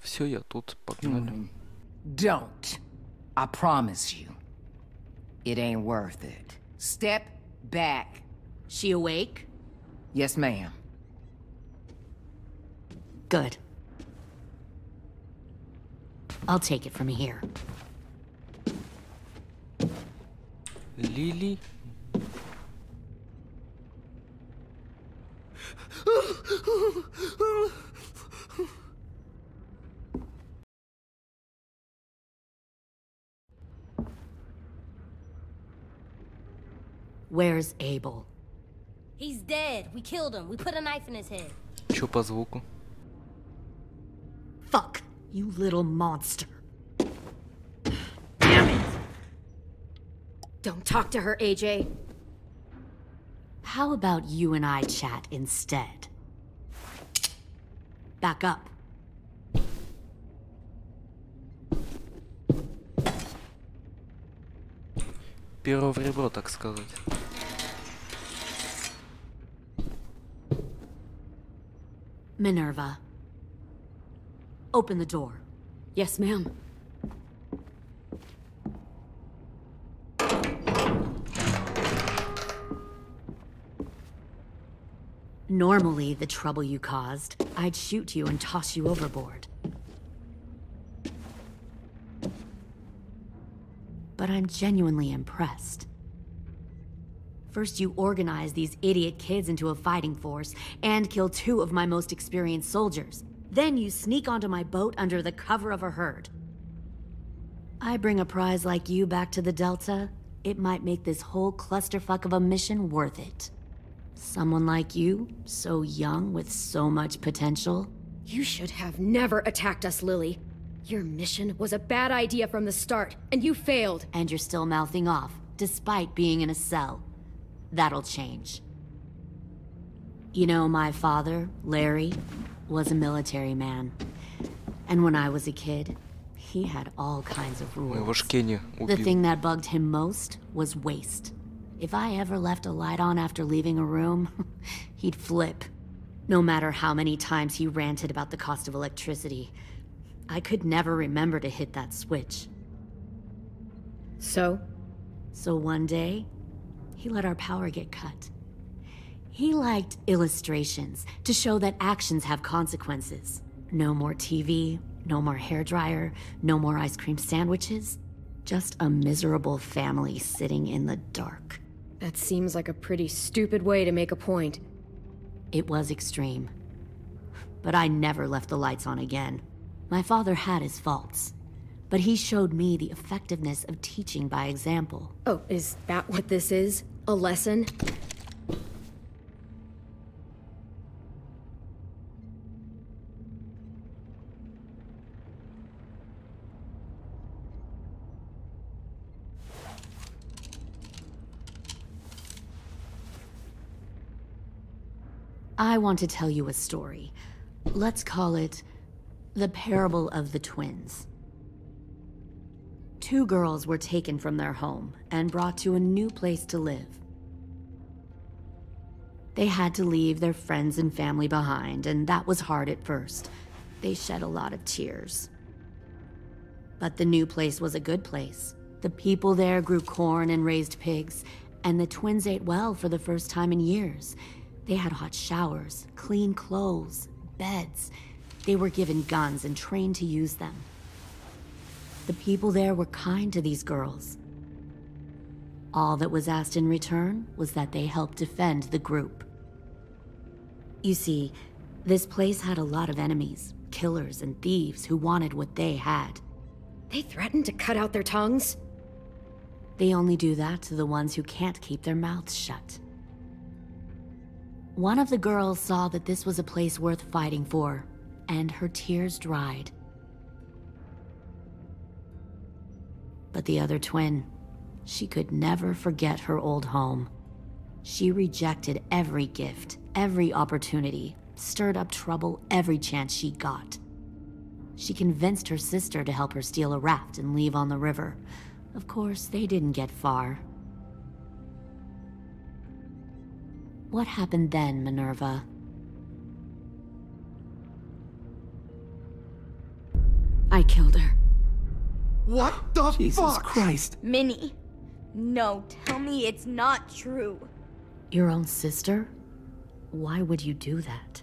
Все, я тут, погнали. Don't. I promise you. It ain't worth it. Step back. She awake? Yes, ma'am. Good. I'll take it from here. Лили? Where's Abel? He's dead. We killed him. We put a knife in his head. Чё по звуку? Fuck, you little monster. Damn it! Don't talk to her, AJ. How about you and I chat instead? Back up. Перо в ребро, так сказать. Minerva. Open the door. Yes, ma'am. Normally, the trouble you caused, I'd shoot you and toss you overboard. But I'm genuinely impressed. First, you organize these idiot kids into a fighting force and kill 2 of my most experienced soldiers. Then you sneak onto my boat under the cover of a herd. I bring a prize like you back to the Delta, it might make this whole clusterfuck of a mission worth it. Someone like you, so young with so much potential. You should have never attacked us, Lily. Your mission was a bad idea from the start, and you failed. And you're still mouthing off, despite being in a cell. That'll change. You know, my father, Larry, was a military man. And when I was a kid, he had all kinds of rules. Его ж Кенни The убил. thing that bugged him most was waste. If I ever left a light on after leaving a room, he'd flip. No matter how many times he ranted about the cost of electricity, I could never remember to hit that switch. So? So one day, he let our power get cut. He liked illustrations to show that actions have consequences. No more TV, no more hairdryer, no more ice cream sandwiches. Just a miserable family sitting in the dark. That seems like a pretty stupid way to make a point. It was extreme. But I never left the lights on again. My father had his faults, but he showed me the effectiveness of teaching by example. Oh, is that what this is? A lesson? I want to tell you a story. Let's call it the Parable of the Twins. 2 girls were taken from their home and brought to a new place to live. They had to leave their friends and family behind, and that was hard at first. They shed a lot of tears. But the new place was a good place. The people there grew corn and raised pigs, and the twins ate well for the first time in years. They had hot showers, clean clothes, beds. They were given guns and trained to use them. The people there were kind to these girls. All that was asked in return was that they help defend the group. You see, this place had a lot of enemies, killers and thieves who wanted what they had. They threatened to cut out their tongues? They only do that to the ones who can't keep their mouths shut. One of the girls saw that this was a place worth fighting for, and her tears dried. But the other twin, she could never forget her old home. She rejected every gift, every opportunity, stirred up trouble every chance she got. She convinced her sister to help her steal a raft and leave on the river. Of course, they didn't get far. What happened then, Minerva? I killed her. What the Jesus fuck? Christ. Minnie, no, tell me it's not true. Your own sister? Why would you do that?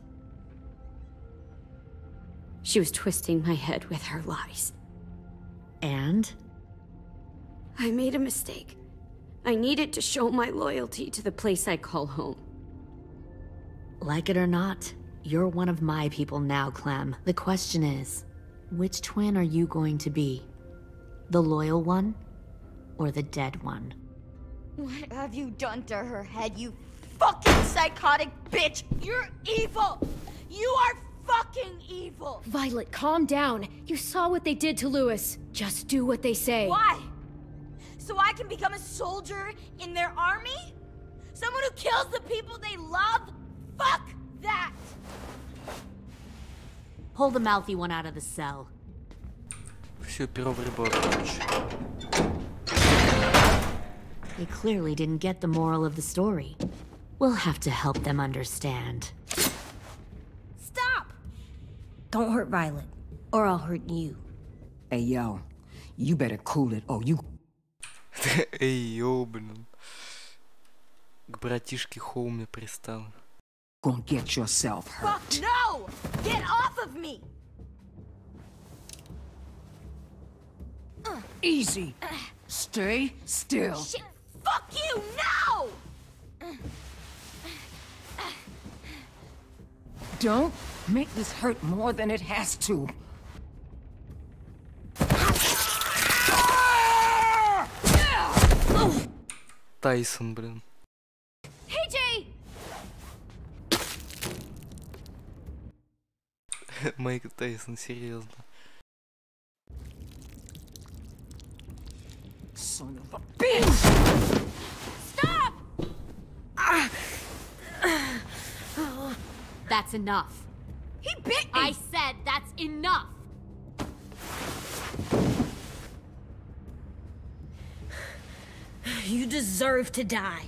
She was twisting my head with her lies. And? I made a mistake. I needed to show my loyalty to the place I call home. Like it or not, you're one of my people now, Clem. The question is, which twin are you going to be? The loyal one, or the dead one? What have you done to her head, you fucking psychotic bitch? You're evil! You are fucking evil! Violet, calm down. You saw what they did to Lewis. Just do what they say. Why? So I can become a soldier in their army? Someone who kills the people they love? Fuck that! Pull the mouthy one out of the cell. Все, перо в ребро, короче. They clearly didn't get the moral of the story. We'll have to help them understand. Stop! Don't hurt Violet, or I'll hurt you. Hey, yo. You better cool it, or you... Эй, йоу, блин. К братишке Хоуме пристал. Gonna get yourself hurt. Fuck no! Get off of me! Easy. Stay still. Shit! Fuck you! No! Don't make this hurt more than it has to. Тайсон, блин. AJ! Майк Тайсон, серьезно. Son of a bitch! Stop! That's enough. He bit me! I said that's enough! You deserve to die.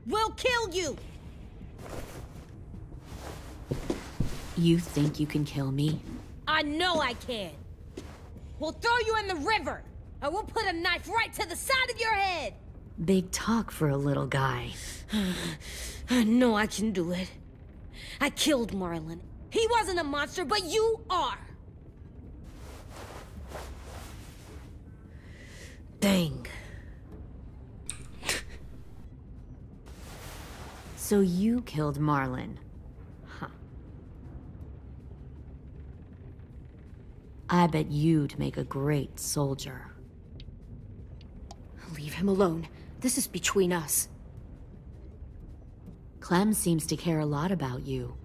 We'll kill you! You think you can kill me? I know I can. We'll throw you in the river, and we'll put a knife right to the side of your head. Big talk for a little guy. I know I can do it. I killed Marlon. He wasn't a monster, but you are. Dang. So you killed Marlon. Huh. I bet you'd make a great soldier. Leave him alone. This is between us. Clem seems to care a lot about you.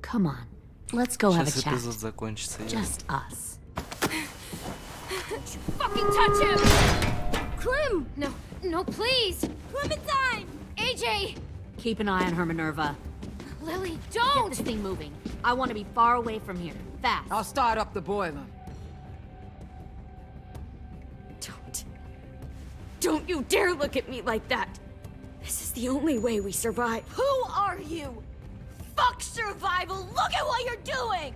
Come on, let's go have a Сейчас chat. эпизод закончится. Just us. Fucking touch him! Clem! No, no, please! Clementine! AJ! Keep an eye on her, Minerva. Lily, Get don't! this thing moving. I want to be far away from here. Fast. I'll start up the boiler. Don't you dare look at me like that! This is the only way we survive. Who are you? Fuck survival! Look at what you're doing!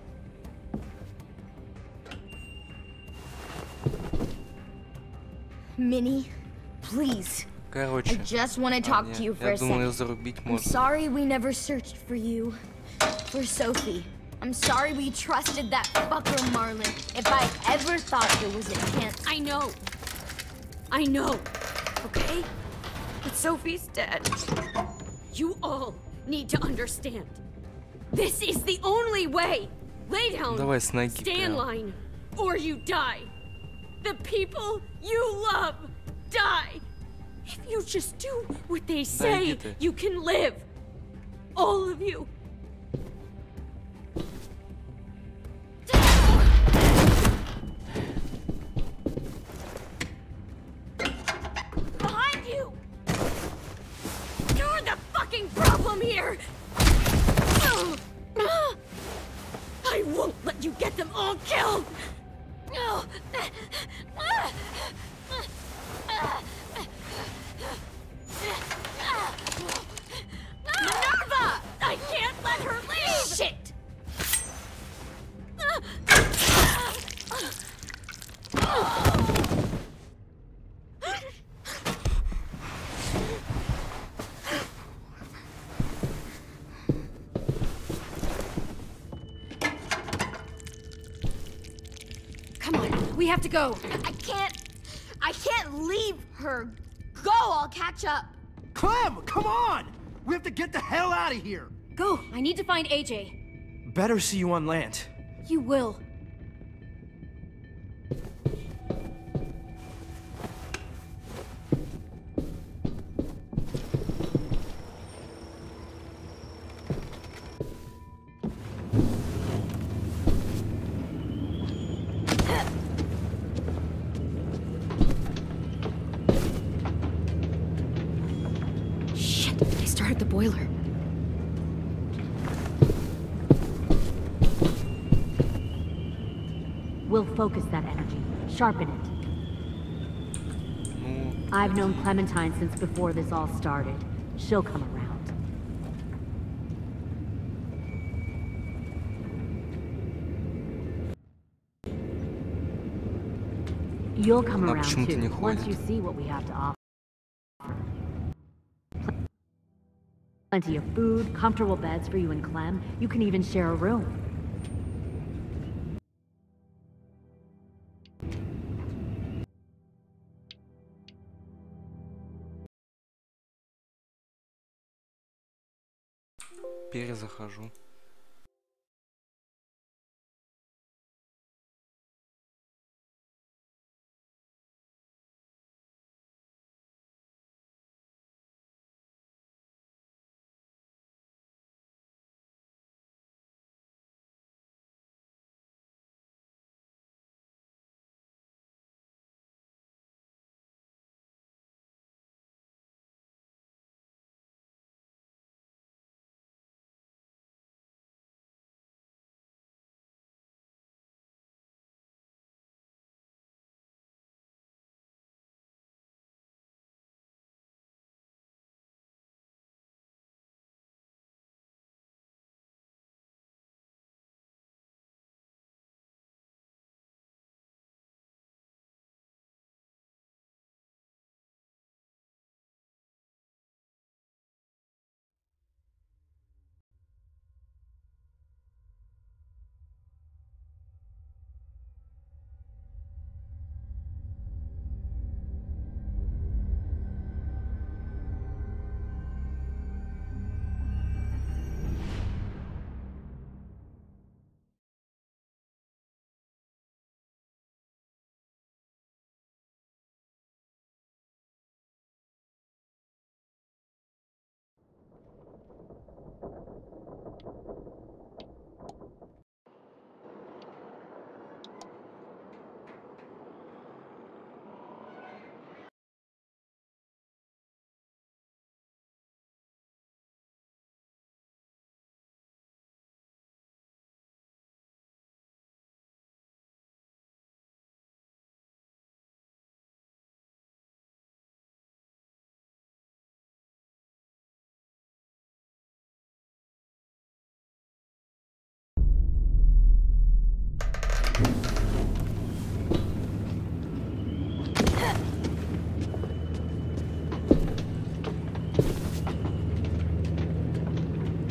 Minnie, please. Короче. I just want to talk to you for Я a думал, её second. зарубить I'm можно. sorry we never searched for you. For Sophie. I'm sorry we trusted that fucker Marlon. If I ever thought there was a chance. I know. I know. Okay? But Sophie's dead. You all need to understand. This is the only way. Lay down. Давай с ноги Stay in прям. line, or you die. The people you love die. If you just do what they say, иди ты. you can live. All of you. Behind you! You're the fucking problem here. I won't let you get them all killed. Minerva! I can't let her leave! Shit! Come on, we have to go. I can't leave her. Go, I'll catch up. Clem, come on! We have to get the hell out of here! Go, I need to find AJ. Better see you on land. You will. start the boiler. We'll focus that energy, sharpen it. I've known Clementine since before this all started. She'll come around. You'll come around too, once you see what we have to offer. Plenty of food, comfortable beds for you and Clem. You can even share a room. Перезахожу.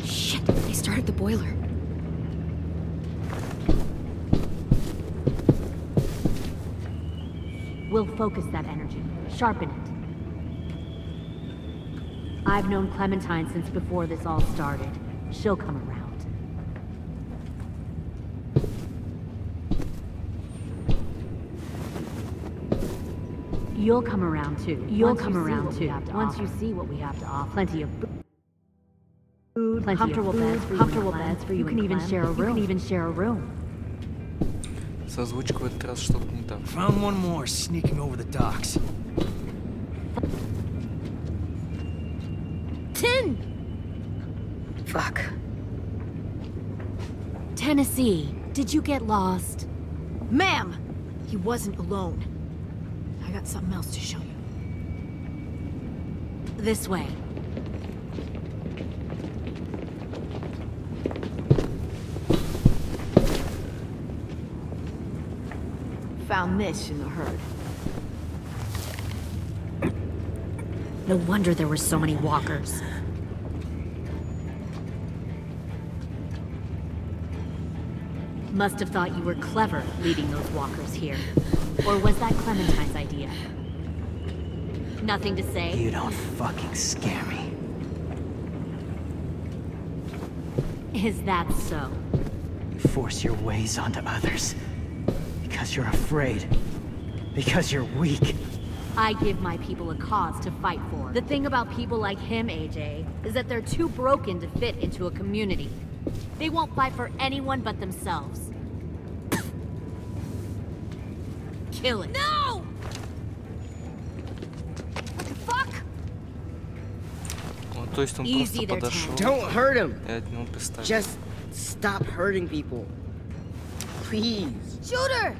Shit, they started the boiler. We'll focus that energy, sharpen it. I've known Clementine since before this all started. She'll come around. You'll come around too. You'll come around too, once you see what we have to offer. Plenty of food, comfortable beds for you. You can even share a room. You can even share a room. С озвучкой в этот раз что-то не так. Found one more sneaking over the docks. 10! Fuck. Tennessee, did you get lost? Ma'am! He wasn't alone. I got something else to show you. This way. Found this in the herd. No wonder there were so many walkers. Must have thought you were clever leading those walkers here. Or was that Clementine's idea? Nothing to say? You don't fucking scare me. Is that so? You force your ways onto others. Because you're afraid. Because you're weak. I give my people a cause to fight for. The thing about people like him, AJ, is that they're too broken to fit into a community. They won't fight for anyone but themselves. Kill it. No! What the fuck? Вот То есть он просто подошел. Don't hurt him. И отнял пистолет. Just stop hurting people. Please. Shoot her!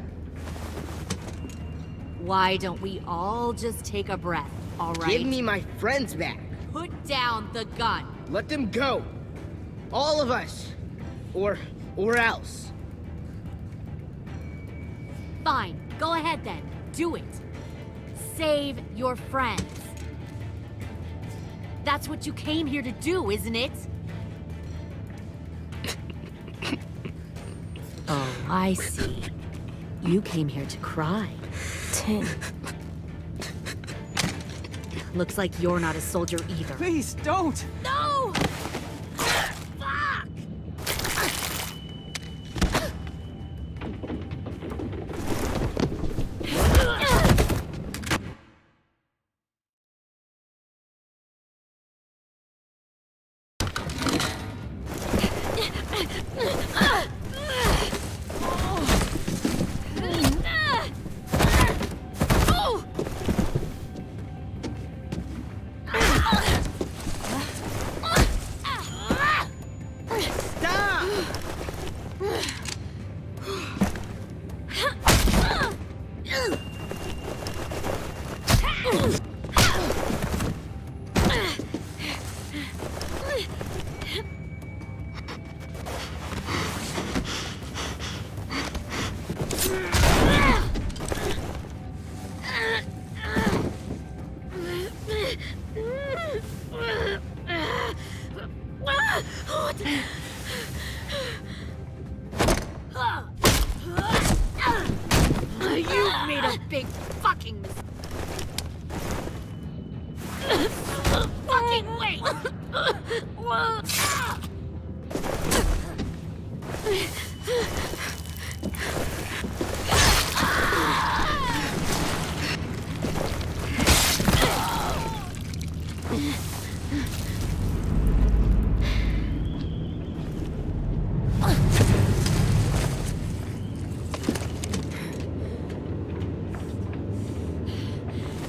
Why don't we all just take a breath, all right? Give me my friends back. Put down the gun. Let them go. All of us. Or else. Fine, go ahead then. Do it. Save your friends. That's what you came here to do, isn't it? Oh, I see. You came here to cry. Tin. Looks like you're not a soldier either. Please, don't! No! You made a big fucking mistake. Fucking wait!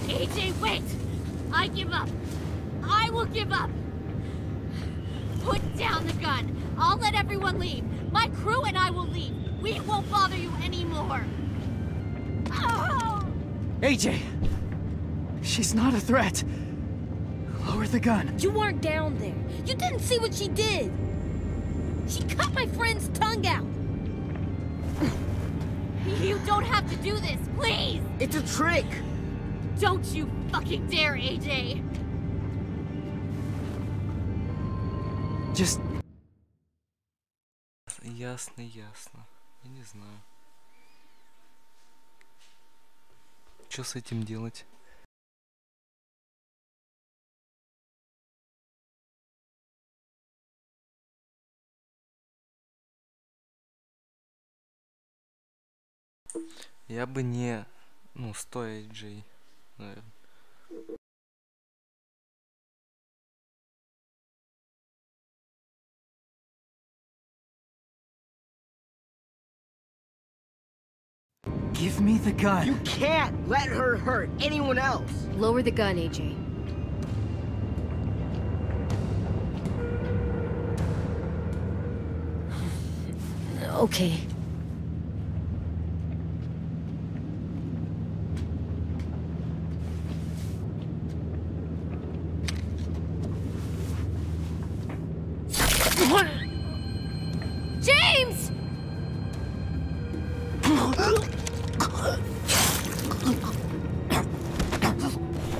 AJ, wait! I give up. I will give up. Put down the gun. I'll let everyone leave. My crew and I will leave. We won't bother you anymore. Oh! AJ! She's not a threat. Lower the gun. You weren't down there. You didn't see what she did. She cut my friend's tongue out. You don't have to do this, please! It's a trick! Don't you fucking dare, AJ! Just... Ясно, ясно. Я не знаю. Что с этим делать? Я бы не... Ну, стоя Джей, наверное. Give me the gun. You can't let her hurt anyone else. Lower the gun, AJ. Okay. James!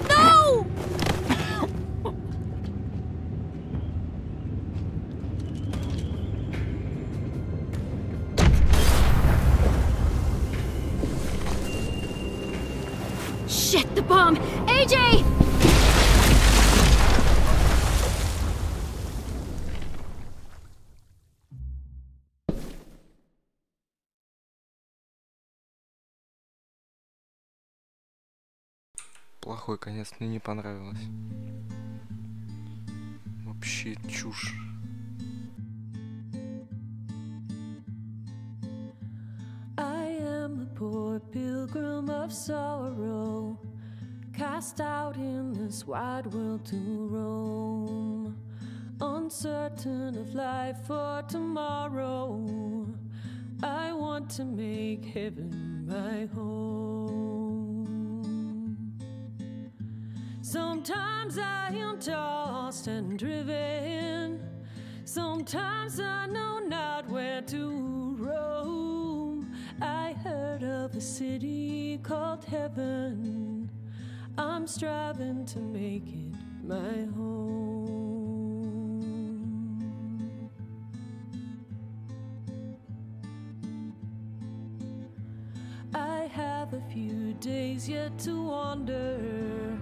No! Shit, the bomb! AJ! Плохой конец, мне не понравилось. Вообще чушь. I am a poor pilgrim of sorrow, cast out in this wide world to roam, uncertain of life for tomorrow. I want to make heaven my home. Sometimes I am tossed and driven, sometimes I know not where to roam. I heard of a city called heaven, I'm striving to make it my home. I have a few days yet to wander,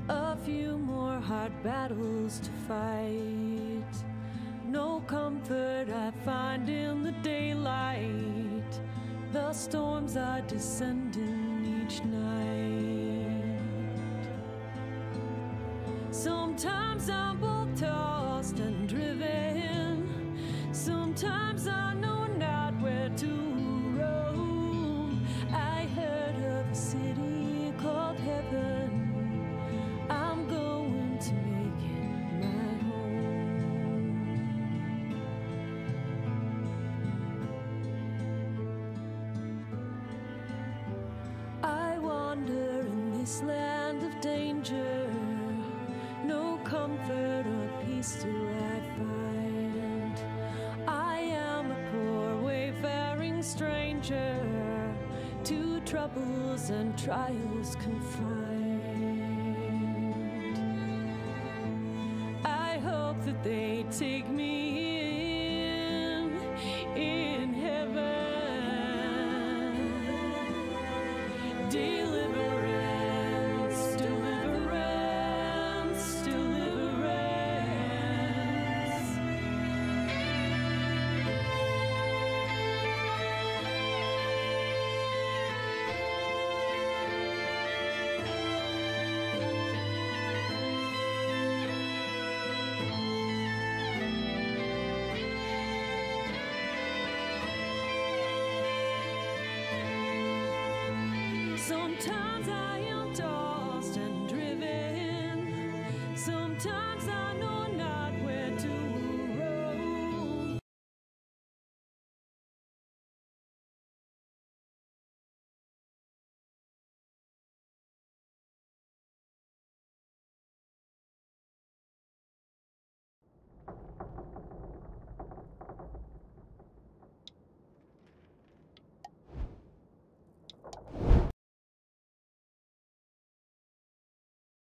a few more hard battles to fight. No comfort I find in the daylight, the storms are descending each night. Sometimes I'm both tossed and driven, sometimes I know not where to roam. I heard of a city called heaven, I'm going to make it my home. I wander in this land of danger, no comfort or peace do I find. I am a poor wayfaring stranger, to troubles and trials confined. I hope that they take me in heaven. Deliverance, deliverance, deliverance. Sometimes I